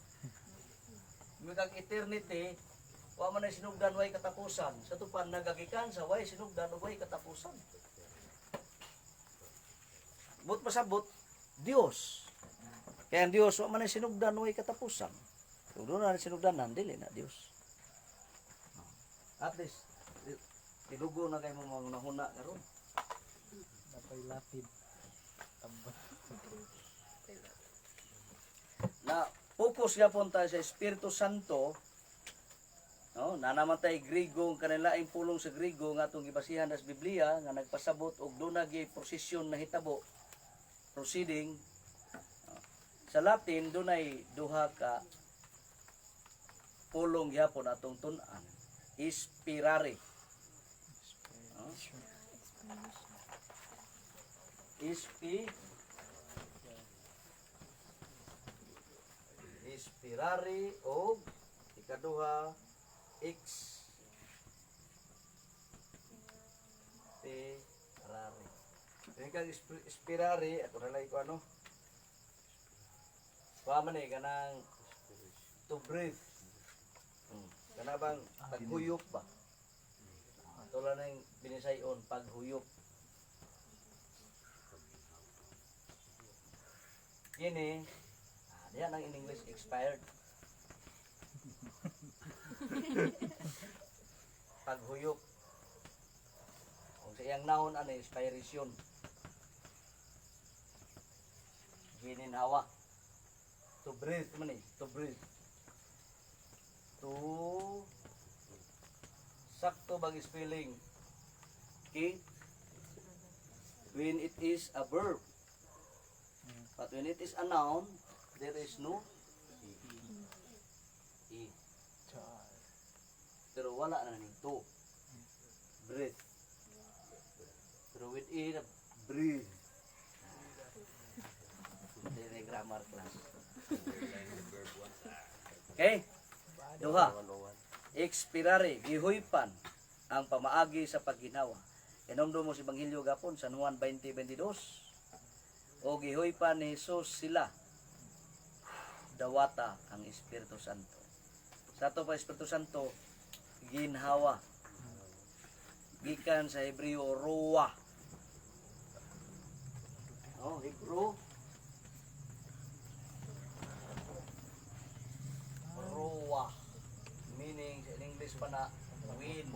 Sabihin kang eternity, wa man ay sinugdan way katapusan. Sa tupan nagagikan sa way sinugdan way katapusan. But pasabot, Dios. Kaya ang Dios, wa man ay sinugdan way katapusan. Kung doon na sinugdanan, dili na Dios. At least, tinugo na kayo mga nahuna karon. Napay lapid. Tamba. Na focus gyapon tayo sa Espiritu Santo. No, na namatay Griego ang kanilaing pulong sa Griego nga atong gibasihan sa Biblia nga nagpasabot og dunay prosesyon na hitabo. Proceeding sa Latin dunay duha ka pulong gyapon atong tun-an. Inspirare. Inspirare o ikaduha expirare. Kaya kang inspirare ato na lang ko ano. Paman eh kanang to breathe. Kana bang paghuyop ba? Tula na yung binisayon, paghuyop. Kini, diyan ang in English expired. Paghuyop. Kung sa iyang naon, ano, expiration. Gininhawa. To breathe man eh, to breathe. To sakto bang spelling okay when it is a verb, but when it is a noun there is no e. Pero wala na ning to breathe, pero with it breathe. Dili grammar class. Okay, duha. Expirare, gihuypan ang pamaagi sa pagginhawa. Inomdo mo si Banghilyo gapon San Juan 20:22. O gihuypan ni Jesus sila dawata ang Espiritu Santo. Sa ato pa Espiritu Santo ginhawa. Gikan sa Hebreo ruwa. Oh, Hebrew ruwa. Meaning in English pa na wind,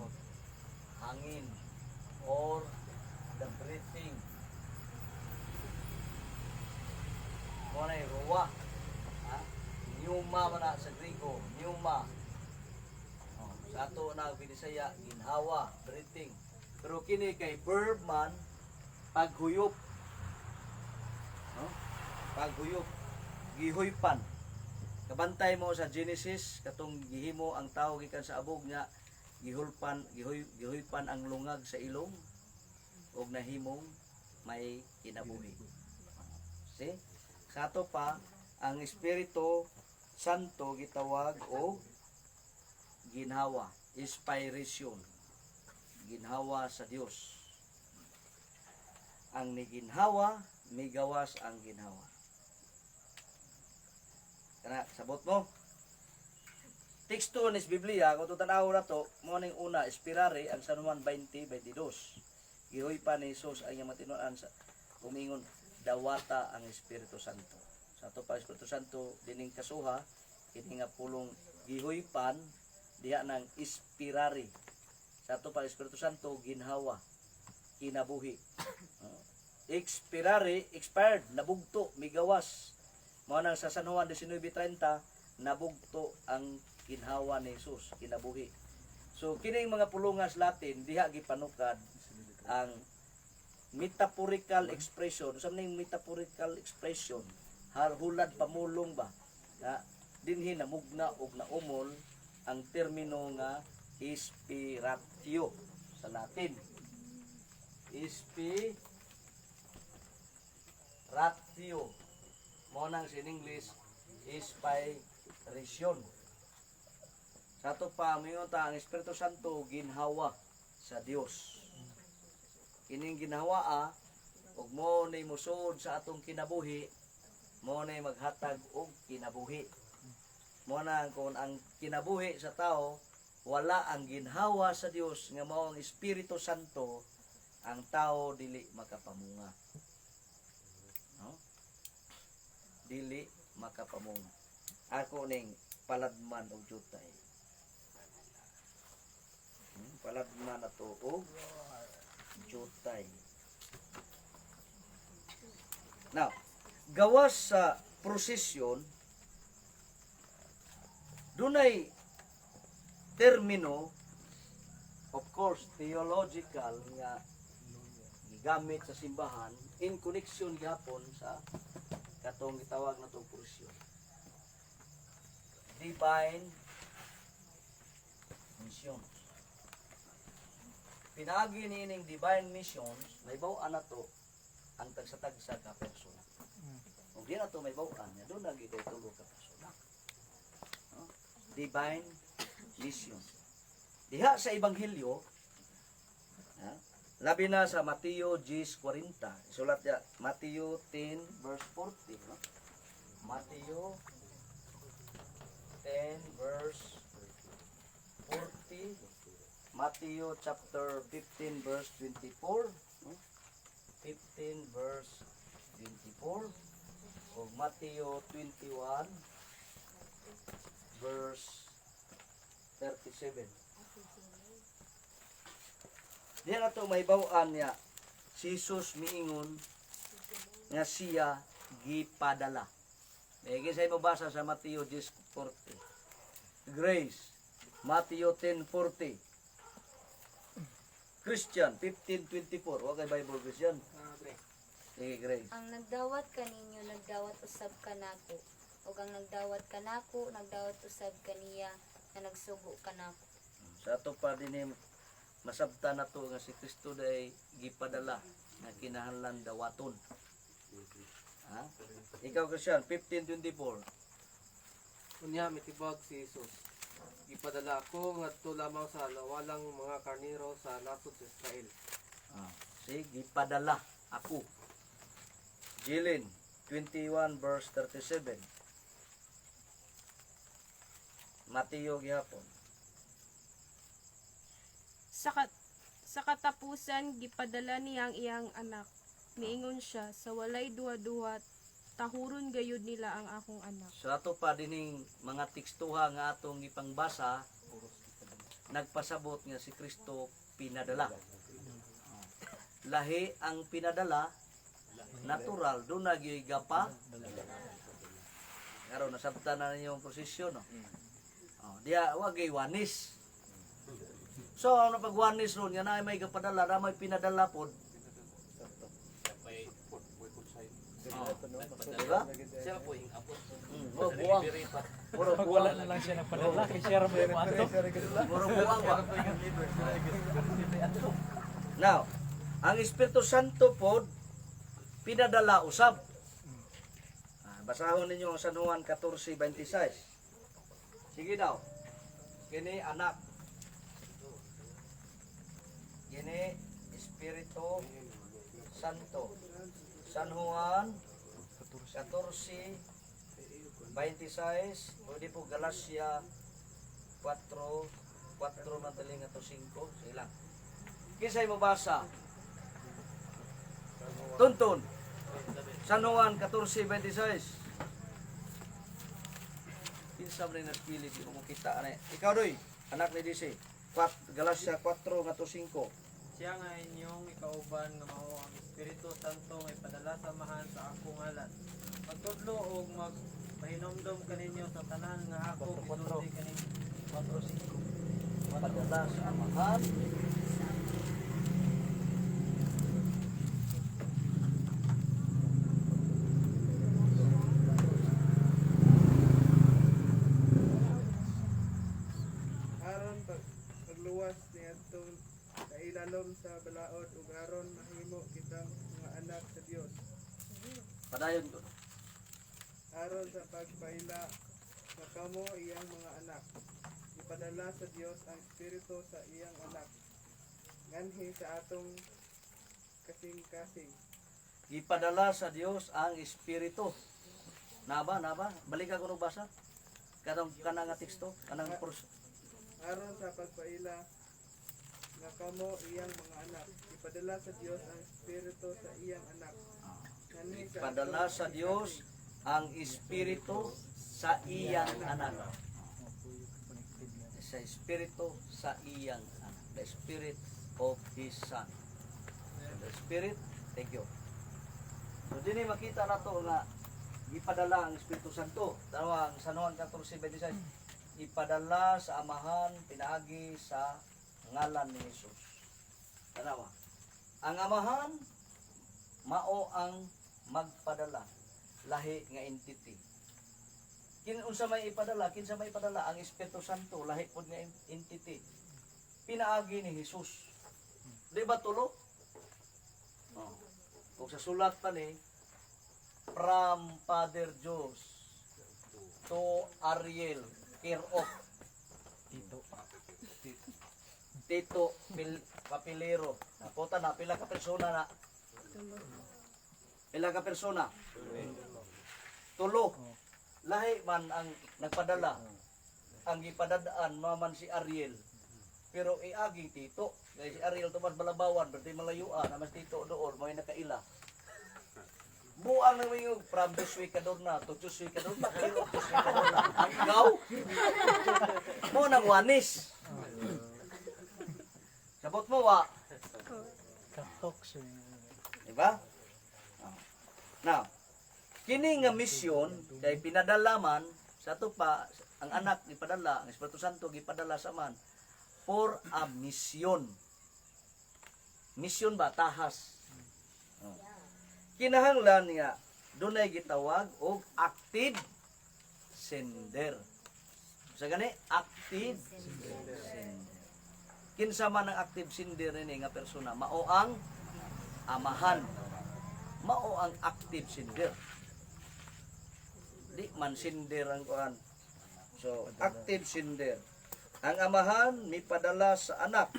hangin, or the breathing. Kung ano yung ruwa, pneuma man na sa Griego, pneuma. Sa ato na Binisaya, ginhawa, breathing. Pero kini kay verb man, paghuyop. Paghuyop, gihuypan. Kabantay mo sa Genesis katong gihimo ang tao gikan sa abog niya gihuypan ang lungag sa ilong og nahimong may kinabuhi. See? Sa ato pa ang Espiritu Santo gitawag og ginhawa, inspiration. Ginhawa sa Dios. Ang niginhawa, migawas ang ginhawa. Kana sabot mo. Teksto ni Biblia kung tutanaw na to, mo ning una inspirare ang San Juan 20:22. Gihuypan ni Jesus ang iyang matinuan sa umingon dawata ang Espiritu Santo. Sa ato pa Espiritu Santo dining kasuha kini nga pulong gihuypan diha ng inspirare. Sa ato pa Espiritu Santo ginhawa, kinabuhi. Expirare, expired, nabugto, migawas. Mao nang sa San Juan 19:30 nabugto ang ginhawa ni Jesus, kinabuhi. So kining mga pulungas Latin diha gipanukad ang metaphorical expression. Sa ning metaphorical expression, hulad pamulong ba? Dinhi namugna og naumol ang termino nga inspiratio sa Latin. Inspiratio. Mo nang in English inspiration. Sa ato pa mingon ta ang Espiritu Santo ginhawa sa Dios. Kining ginhawa ug mo ni musud sa atong kinabuhi, mo ni maghatag og kinabuhi. Mo na kung ang kinabuhi sa tao wala ang ginhawa sa Dios nga mao ang Espiritu Santo, ang tao dili makapamunga. No? Dili makapamunga. Ako ning paladman og jutay. Paladman na to og jutay. Now, gawas sa prosesyon, dunay termino, of course, theological nga gigamit sa simbahan in connection gapon sa katong gitawag na tong prosesyon. Divine mission. Pinagi niining divine missions, may bawaan na to ang tagsa-tagsa ka persona. Kung di na to may bawaan, ya doon lagi kayo tulo ka persona. No? Divine mission. Diha sa Ebanghelyo, labi na sa Mateo 10:40, isulat ya Mateo 10 verse 40, no? Mateo 10 verse 40, Mateo chapter 15 verse 24, no? 15 verse 24, o Mateo 21 verse 37. Diyan na ito may bawaan niya. Si Jesus miingon nga siya gipadala. May sa mabasa sa Mateo 10:40. Grace, Mateo 10:40. Christian 15:24. Wa kay Bible Christian. Sige, Grace. Ang nagdawat kaninyo, nagdawat usab kanako. Ug ang nagdawat kanako, nagdawat usab kaniya nga nagsugo kanako. Sa ato pa din masabta na to nga si Kristo day gipadala na kinahanglan dawaton. Ha? Ikaw Christian 15:24. Unya mitibag si Jesus. Ipadala ako ngadto lamang sa lawalang mga karniro sa nasod sa Israel. Sige, gipadala ako. Jilin 21 verse 37. Mateo gihapon. Sa katapusan, gipadala niya ang iyang anak. Miingon siya, sa walay duwa-duwa, tahuron gayud nila ang akong anak. So ato pa dining mga tekstuha nga atong ipangbasa, nagpasabot nga si Kristo pinadala. Lahi ang pinadala, natural, doon nagyoy gapa. Karon nasabtan na ninyo ang prosesyon, no? Diya, wag ay wanis. So, ano pag wanis ron, yan ay may kapadala, na may pinadala po. Diba? Siya po yung apo. Buwang. Puro Pag wala buwang. na lang siya nagpadala, kay share mo yung ato. Puro buwang ba? Now, ang Espiritu Santo po, pinadala usab. Basahon ninyo ang San Juan 14:26. Sige daw. Kini anak. Kini Espiritu Santo. San Juan 14:26. Pwede po Galacia 4 madaling ato 5. Sige lang. Kisay mo basa. Tuntun. San Juan 14:26. Kinsa man nagpili di mo kita ani. Ikaw doy, anak ni DC. Galacia 4 nga to 5. Siya nga inyong ikauban nga mao ang Espiritu Santo may padala samahan sa akong ngalan. Magtudlo og magpahinomdom kaninyo sa tanan nga ako gisulti kaninyo. 4:5. Padala sa amahan. Aron pagluwas niadtong kailalom sa balaod ug aron mahimo kitang mga anak sa Dios. Padayon to. Aron sa pagpaila nga kamo iyang mga anak. gipadala sa Dios ang Espiritu sa iyang anak. Nganhi sa atong kasing-kasing. Gipadala sa Dios ang Espiritu. Naba. Balik ako basa. Kanang nga teksto, kanang purso. Aron sa pagpaila nga kamo iyang mga anak. Ipadala sa Dios ang Espiritu sa iyang anak. Nganhi sa Padala sa Dios ang Espiritu sa iyang anak. Sa Espiritu sa iyang anak. The Spirit of His Son. So, the Spirit, thank you. So din makita na to nga ipadala ang Espiritu Santo. Tanawa ang San Juan 14:26. Ipadala sa Amahan pinaagi sa ngalan ni Jesus. Tanawa. Ang Amahan mao ang magpadala, lahi nga entity. Unsa may ipadala, kinsa may ipadala ang Espiritu Santo, lahi pud nga entity. Pinaagi ni Jesus. Di ba tulo? Oh. Kung sa sulat pa ni, from Father Diyos to Ariel, Kirok, Tito Papilero. Nakuta na, pila ka persona na? Pila ka persona? Tulo. Lahi man ang nagpadala. Ang ipadadaan maman si Ariel. Pero iaging Tito. Kaya si Ariel tumas balabawan, berarti malayuan. Namas Tito doon, may nakaila. Buang na yung from this week kador na to this week kador na pero this week kador na ang ikaw mo nang wanis sabot mo wa diba? Now kini nga misyon kay pinadalaman sa to pa ang anak gipadala ang Espiritu Santo gipadala sa man for a mission ba tahas kinahanglan nga dunay gitawag og active sender. Sa gani active sender. Kinsa man ang active sender ni nga persona mao ang amahan. Mao ang active sender. Di man sender ang kuan. So active sender. Ang amahan mipadala sa anak.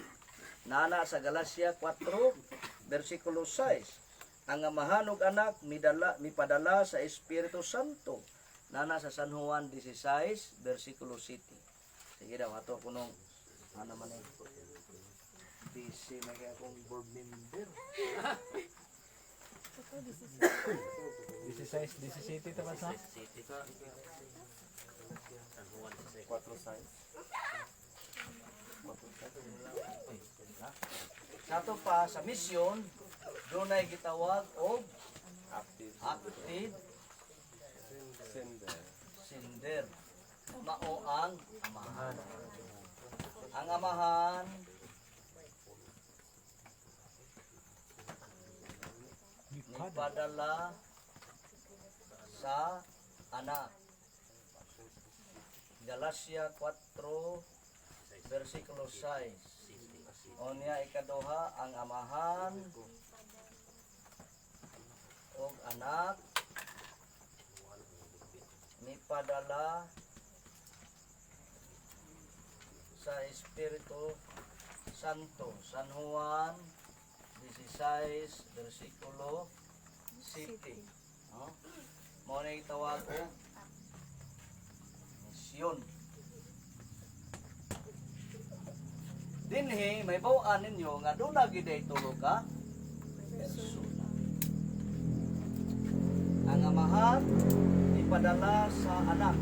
Nana sa Galacia 4 versikulo 6. Ang amahan ug anak mipadala sa Espiritu Santo. Nana sa San Juan 16 versikulo 7. Sige daw ato kunong ano man busy na kaya akong board member. 17 ito ba sa? 4 size. Sa to pa sa misyon dunay gitawag og Active sender. sender. Mao ang amahan. Ang amahan ipadala sa anak. Galacia 4 versikulo 6. Onya ikaduha ang amahan og anak mipadala sa Espiritu Santo. San Juan 16 versikulo 7. No? Mao na itawag og misyon. Dinhi may bawaan ninyo nga doon na giday tulo ka persona. Ang amahan ipadala sa anak.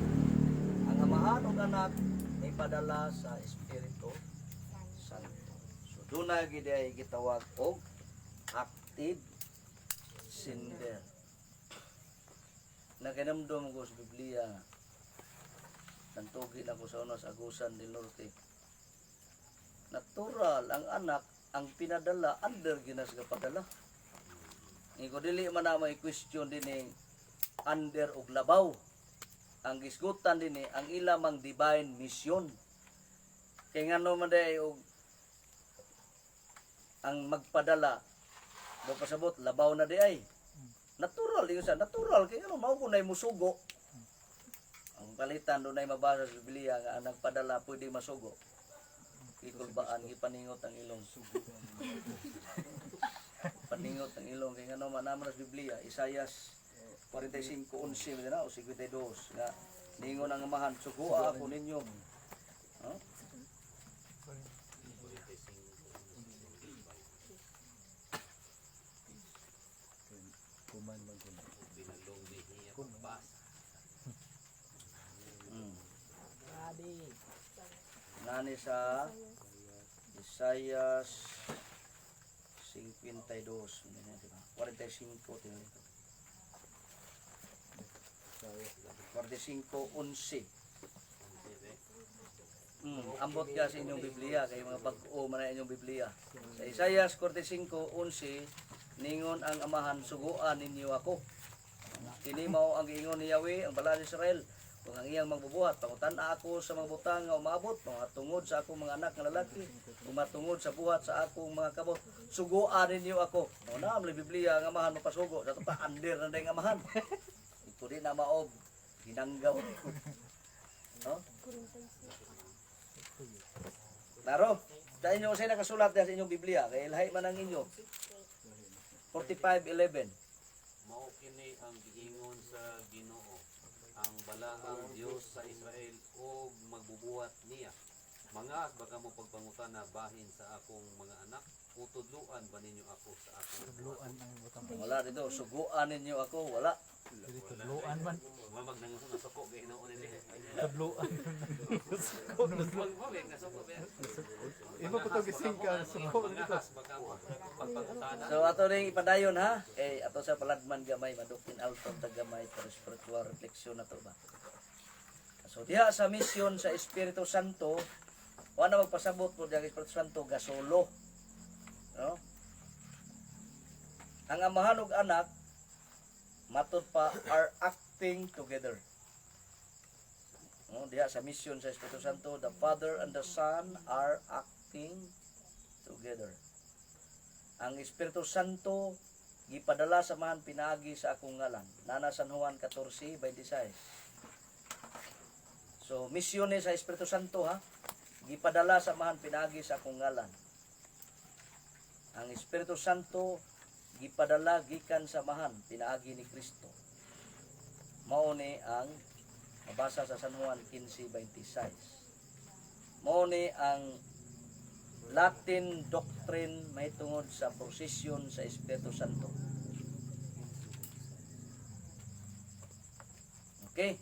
Ang amahan ug anak ipadala sa Espiritu Santo. So doon na giday gitawag og active sender. Nakinamdom ko sa Biblia. Nantugin ako sa unos Agusan del Norte. Natural ang anak ang pinadala under ginas nga padala. Iko dili man na may question dinhi under og labaw. Ang gisgutan dinhi ang ilamang divine mission. Kay ngano man day og ang magpadala do pasabot labaw na di ay. Natural yun sa natural kay ano mao kunay musugo. Ang palitan doon ay mabasa sa Biblia nga ang nagpadala pwede masugo. Ikulbaan gipaningot ang ilong. Paningot ang ilong kay ngano man naman sa Biblia, Isayas 45:11 na o 52 nga ningon ang amahan sugoa ako ninyo. No? Kuman man kun. Nani sa Isayas 52, 45 tingnan dito. 45:11. Ambot ka sa inyong Biblia kay mga bag-o man na inyong Biblia. Sa Isayas 45:11 ningon ang amahan suguan ninyo ako. Kini mao ang giingon ni Yahweh ang balaan ni Israel. Kung ang iyang magbubuhat, pangutan-a ako sa mga butang nga umabot, mga tungod sa akong mga anak nga lalaki, kung matungod sa buhat sa akong mga kabot, suguan ninyo ako. O na, ang Biblia ang amahan mapasugo, sa ito pa, under na yung amahan. Ito din na maob, hinanggaw. No? Klaro, sa inyo kasi nakasulat sa inyong Biblia, kaya lahi man ang inyo. 45:11. Mao kini ang giingon sa Ginoo, ang balaang Dios sa Israel ug magbubuhat niya. Mga baka mo pagpangutan na bahin sa akong mga anak, utudluan ba ninyo ako sa akong tudluan ang butang. Wala dito, suguan ninyo ako, wala. Tudluan man. Mamag nang sa soko gay na unin diha. Tudluan. Magmawig na soko ba. Imo ko to gising ka suko dito. Baka mo pagpangutana. So ato ring ipadayon ha, kay ato sa paladman gamay, madukin alto tagamay para spiritual reflection na to ba. So diha sa misyon sa Espiritu Santo, wala magpasabot po diha Espiritu Santo gasolo. No? Ang amahan ug anak matud pa are acting together. No, diha sa misyon sa Espiritu Santo, the Father and the Son are acting together. Ang Espiritu Santo gipadala sa mahan pinaagi sa akong ngalan. Nana San Juan 14:26. So misyon ni sa Espiritu Santo ha, gipadala sa mahan pinaagi sa akong ngalan. Ang Espiritu Santo gipadala gikan sa mahan pinaagi ni Kristo. Mao ni ang mabasa sa San Juan 15:26. Mao ni ang Latin doctrine may tungod sa prosesyon sa Espiritu Santo. Okay?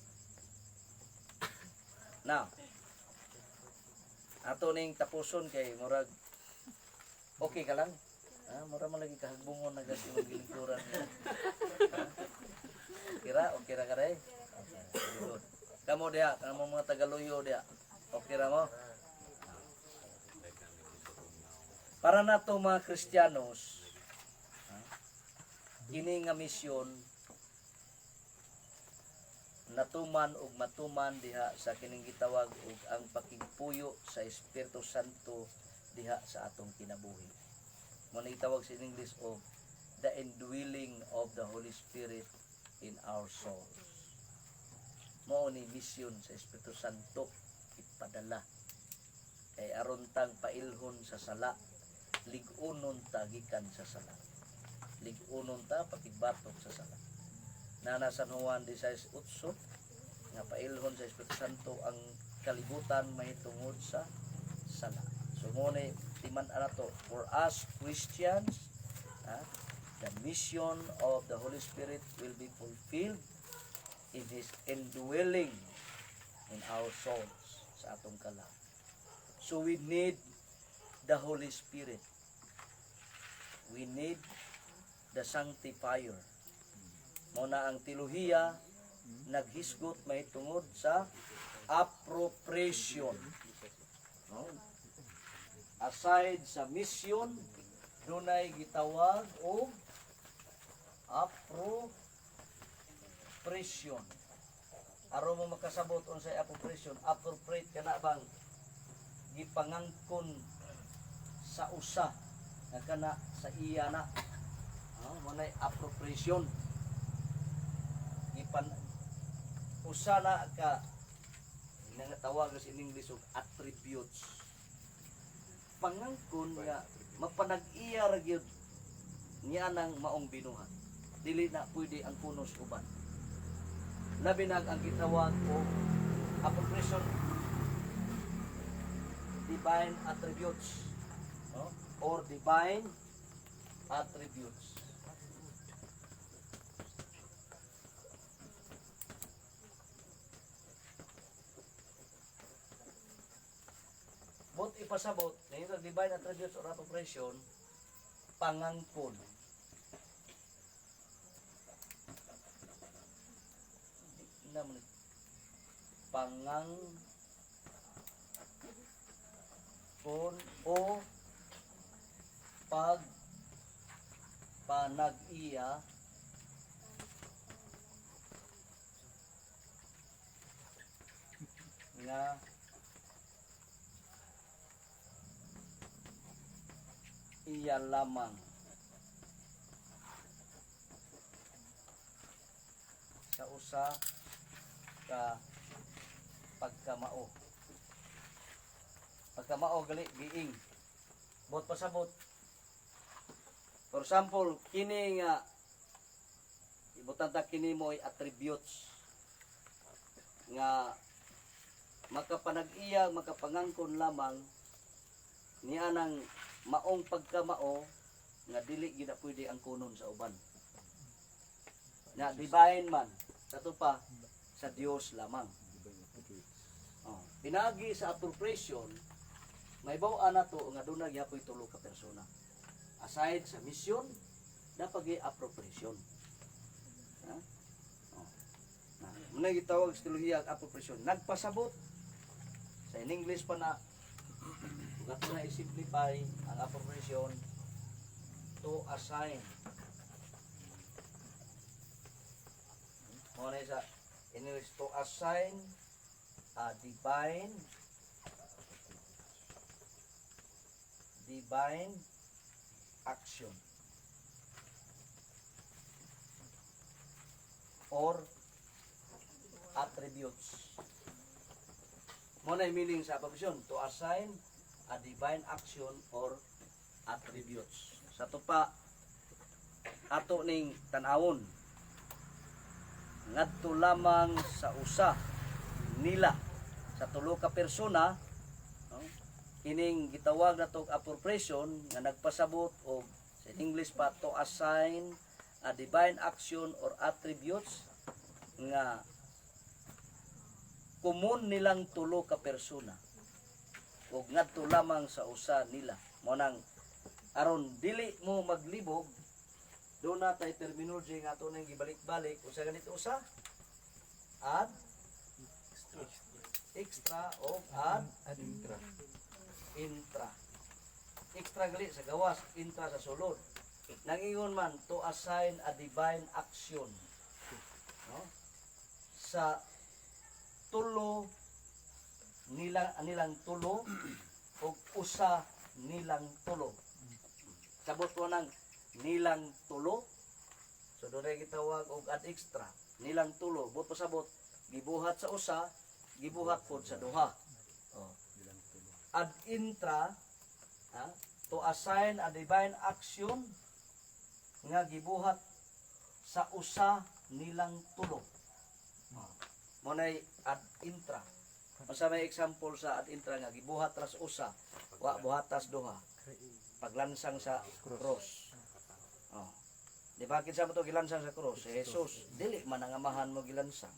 Now, ato ning tapuson kay murag okay ka lang? Mura man lagi kahagbungon na gas yung gilingkuran niya. Okay ra ka rin? Okay, good. Kamu dia, kamu mga Tagaluyo dia. Okay ra mo? Para nato mga Kristiyanos, kini nga misyon natuman ug matuman diha sa kining gitawag ug ang pakigpuyo sa Espiritu Santo diha sa atong kinabuhi. Mo gitawag sa English og the indwelling of the Holy Spirit in our souls. Mao ni misyon sa Espiritu Santo ipadala kay aron tang pailhon sa sala, lig-unon ta gikan sa sala. Lig-unon ta pakigbatok sa sala. Nana San Juan 16:8 nga pailhon sa Espiritu Santo ang kalibutan mahitungod sa sala. So mo ni timan anato for us Christians, the mission of the Holy Spirit will be fulfilled in His indwelling in our souls sa atong kala. So we need the Holy Spirit. We need the Sanctifier. Muna ang teolohiya naghisgot mahitungod sa appropriation. No? Aside sa mission, dunay gitawag og appropriation. Aron mo makasabot unsay appropriation, appropriate kana bang gipangangkon sa usa nga kana sa iya na. Mo nay appropriation. usa na ka tawag sa in English og attributes. Pangangkon nga mapanag-iya ra gyud niya nang maong binuhat. Dili na pwede ang kunos uban. Labi na ang gitawag o appropriation divine attributes, no? Or divine attributes. Bot ipasabot na yung divine attributes or appropriation, pangangkon. Naman pangangkon o panag-iya nga iya lamang sa usa ka pagkamao. Pagkamao gali giing. Bot pasabot. For example, kini nga ibutan ta kini mo attributes nga makapanag-iya, makapangangkon lamang niya nang maong pagkamao nga dili gid pwede ang kunon sa uban. Na divine man kato pa sa Dios lamang. Pinagi sa appropriation may baw-an nato nga dunay gyapoy tulo ka persona. Aside sa mission, dapat appropriation. Ha? Muna gitawag sa teolohiya ang appropriation. Nagpasabot sa in English pa na gato na i-simplify ang appropriation to assign. Muna sa in English to assign a divine action or attributes. Muna yung meaning sa appropriation, to assign a divine action or attributes. Sa to pa ato ning tan-awon ngadto lamang sa usa nila sa tulo ka persona, no? Ining gitawag nato appropriation nga nagpasabot og sa English pa to assign a divine action or attributes nga common nilang tulo ka persona ug ngadto lamang sa usa nila. Mo nang aron dili mo maglibog do na tay terminology nga ato nang gibalik-balik usa ganito usa ad extra o ad intra. Extra gali sa gawas, intra sa sulod. Nangingon man to assign a divine action, no? Sa tulo nilang tulo o usa nilang tulo. Sabot ko nang nilang tulo. So doon gitawag og ad extra. Nilang tulo. Bot pasabot gibuhat sa usa, gibuhat pod sa duha. Oh. Ad intra, to assign a divine action nga gibuhat sa usa nilang tulo. Mo nay ad intra. Masa may example sa ad intra nga gibuhat ras usa, wa buhatas duha. Paglansang sa cross. Oh. Di ba kinsa mo to gilansang sa cross? Si Jesus dili man ang amahan mo gilansang.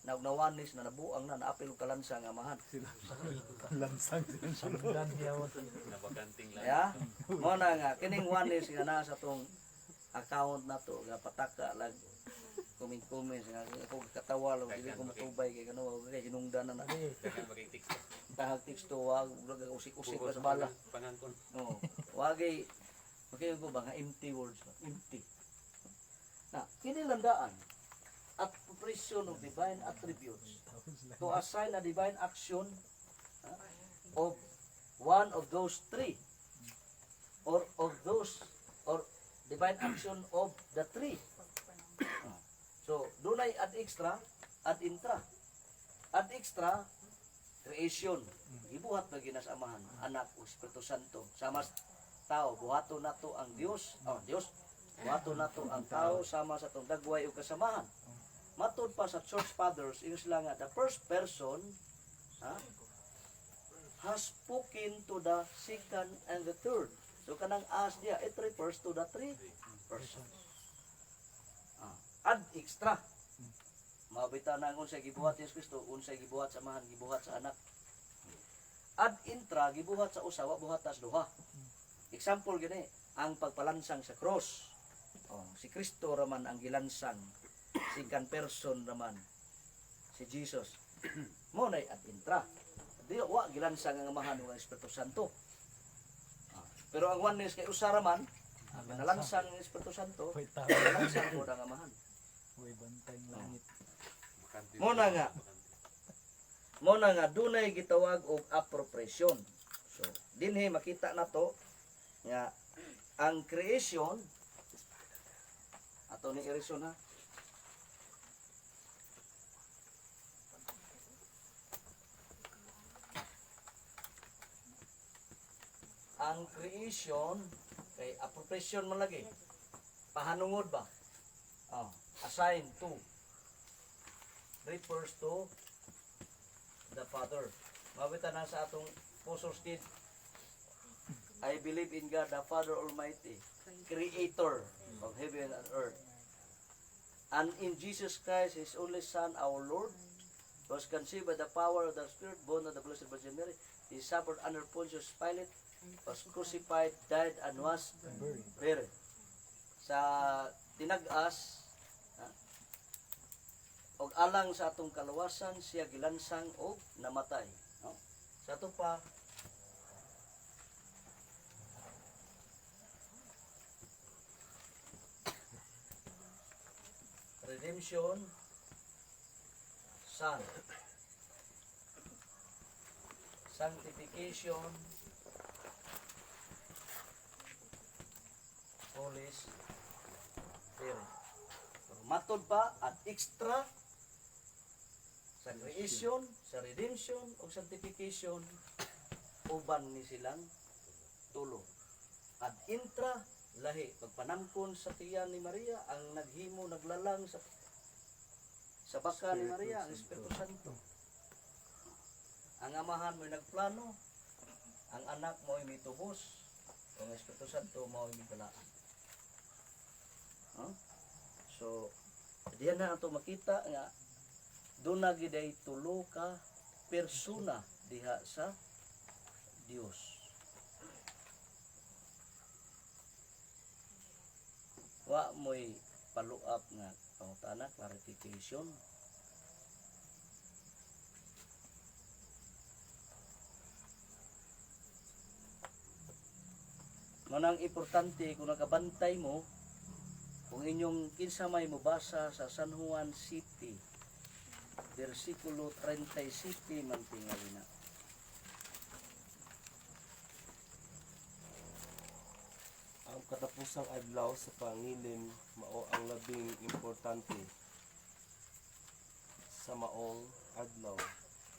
Naugnawanis na nabuang na naapil og kalansang nga amahan. Lansang sila. Nabaganting lang. Ya, mo na nga kining wanis nga naa sa tong account nato nga pataka lag comment nga ako katawa lang dili ko matubay kay kano kay hinungdan na Dagan maging teksto. tahag teksto wag usik-usik pa sa bala. Pangangkon. No, wagay okay ko ba nga empty words ba? Empty. Na kini landaan at appropriation of divine attributes to assign a divine action of one of those three or of those or divine action of the three. So, dunay ad extra, ad intra. Ad extra creation. Gibuhat na ginas Amahan, Anak ug Espiritu Santo. Sama sa tao, buhaton nato ang Dios, Dios. Buhaton nato ang tao sama sa tong dagway ug kasamahan. Matud pa sa Church Fathers, ingon sila nga the first person has spoken to the second and the third. So kanang as diya, it refers to the three persons. Ad extra. Mabita na ang unsay gibuhat ni Yesus Kristo, unsay gibuhat sa Amahan, gibuhat sa Anak. Ad intra, gibuhat sa usawa, buhat sa duha. Example gani, ang pagpalansang sa cross. Si Kristo raman ang gilansang, second person raman si Jesus. Mo nay ad intra. Di wa gilansang ang Amahan ug ang Espiritu Santo. Pero ang oneness kay usa raman, ang nalansang ng Espiritu Santo, nalansang ko ang Amahan. Uy, bantay ng langit. Mo na nga dunay gitawag og appropriation. So dinhi makita nato nga ang creation ato ni Erison ha. Ang creation kay appropriation man lagi. Pahanungod ba? Assign to refers to the Father. Mabita na sa atong Apostles' Creed. I believe in God, the Father Almighty, Creator of heaven and earth. And in Jesus Christ, His only Son, our Lord, was conceived by the power of the Spirit, born of the Blessed Virgin Mary. He suffered under Pontius Pilate, was crucified, died, and was buried. Sa tinag-as, og alang sa atong kaluwasan siya gilansang og namatay, no? Sa ato pa redemption, Son, sanctification, Holy Spirit. Matod pa at extra sa creation, sa redemption o sanctification, uban ni silang tulo. Ad intra, lahi, pagpanamkon sa tiyan ni Maria, ang naghimo, naglalang sa baka ni Maria, ang Espiritu Santo. Ang Amahan mo'y nagplano, ang Anak mo'y mitubos, ang Espiritu Santo mo'y mitalaan. So, diyan na ato makita nga doon na giday tulo ka persona diha sa Dios. Wa mo'y follow up nga pangutana, clarification. Manang importante kung nakabantay mo, kung inyong kinsa may mubasa sa San Juan City, versikulo 37 man tingali na. Ang katapusang adlaw sa pangilin mao ang labing importante sa maong adlaw.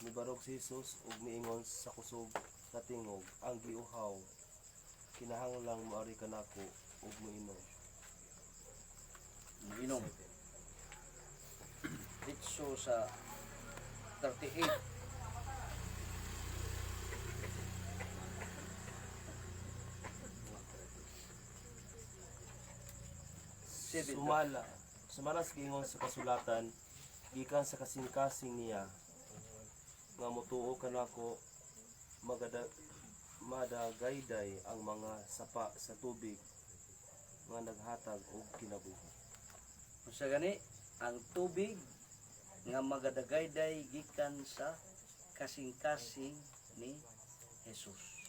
Nibarog si Jesus ug miingon sa kusog sa tingog, ang giuhaw kinahanglang maari kanako ug moinom. Inom. Ditso sa 38. Sumalas giingon sa kasulatan, gikan sa kasing-kasing niya, nga motuo kanako madagayday ang mga sapa sa tubig nga naghatag og kinabuhi. Sa gani, ang tubig nga magadagayday gikan sa kasing-kasing ni Jesus.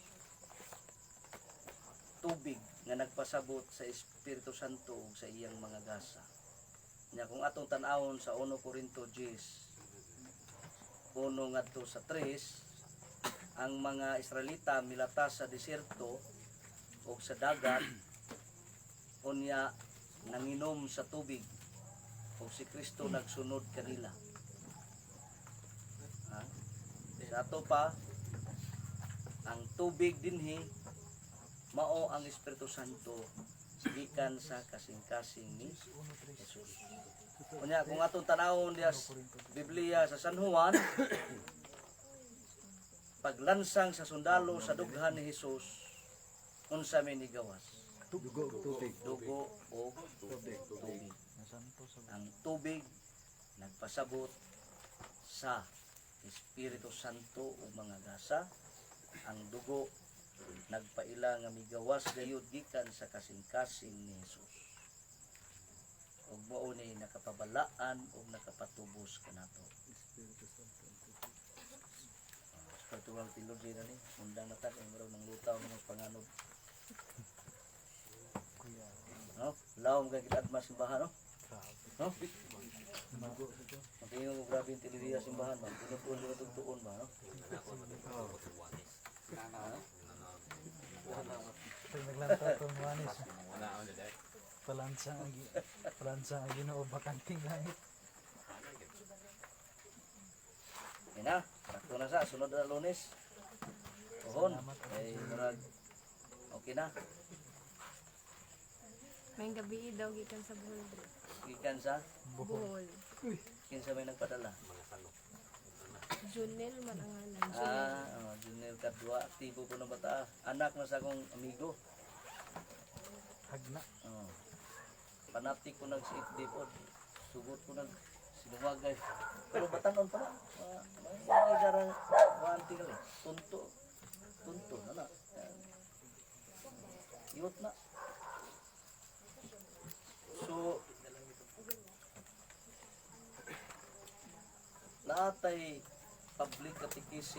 Tubig nga nagpasabot sa Espiritu Santo ug sa iyang mga gasa. Nya kung atong tan-awon sa 1 Corinto 10, 1 ngadto sa 3, ang mga Israelita milatas sa desierto o sa dagat, unya nanginom sa tubig o si Kristo nagsunod kanila. Sa ato pa, ang tubig dinhi mao ang Espiritu Santo gikan sa kasing-kasing ni Jesus. Unya kung atong tanawon diya sa Biblia sa San Juan, paglansang sa sundalo sa dughan ni Jesus, unsa may nigawas? Dugo ug tubig. Dugo o tubig. Ang tubig nagpasabot sa Espiritu Santo o mga gasa. Ang dugo nagpaila nga migawas gayud gikan sa kasing-kasing ni Jesus. Ug mao ni nakapabalaan ug nakapatubos kanato. Spiritual theology na ni, undang natak ang maraw ng lutaw ng panganod. No? Lawom ka kita admas simbahan, no? No? Matingin mo grabe yung televiya simbahan ba? Tinutuon ba, no? Pag naglanta itong wanis, palansa ang Ginoo bakanting langit. Yan na, sakto na sa, sunod na Lunes. Ohon, ay murag, okay na. May gabi daw gikan sa Bohol. Gikan sa, Bohol. kinsa may nagpadala. Junel man ang ngalan. Junel Kadwa, tipo po ng bata. Anak na sa akong amigo. Hagna. Panatik ko nag-safety po. Sugot ko sinumagay. Pero batanon pa na. May garang wanti ka lang. Tunto. Tunto. Hala. Iwot na. So, lahat ay public catechism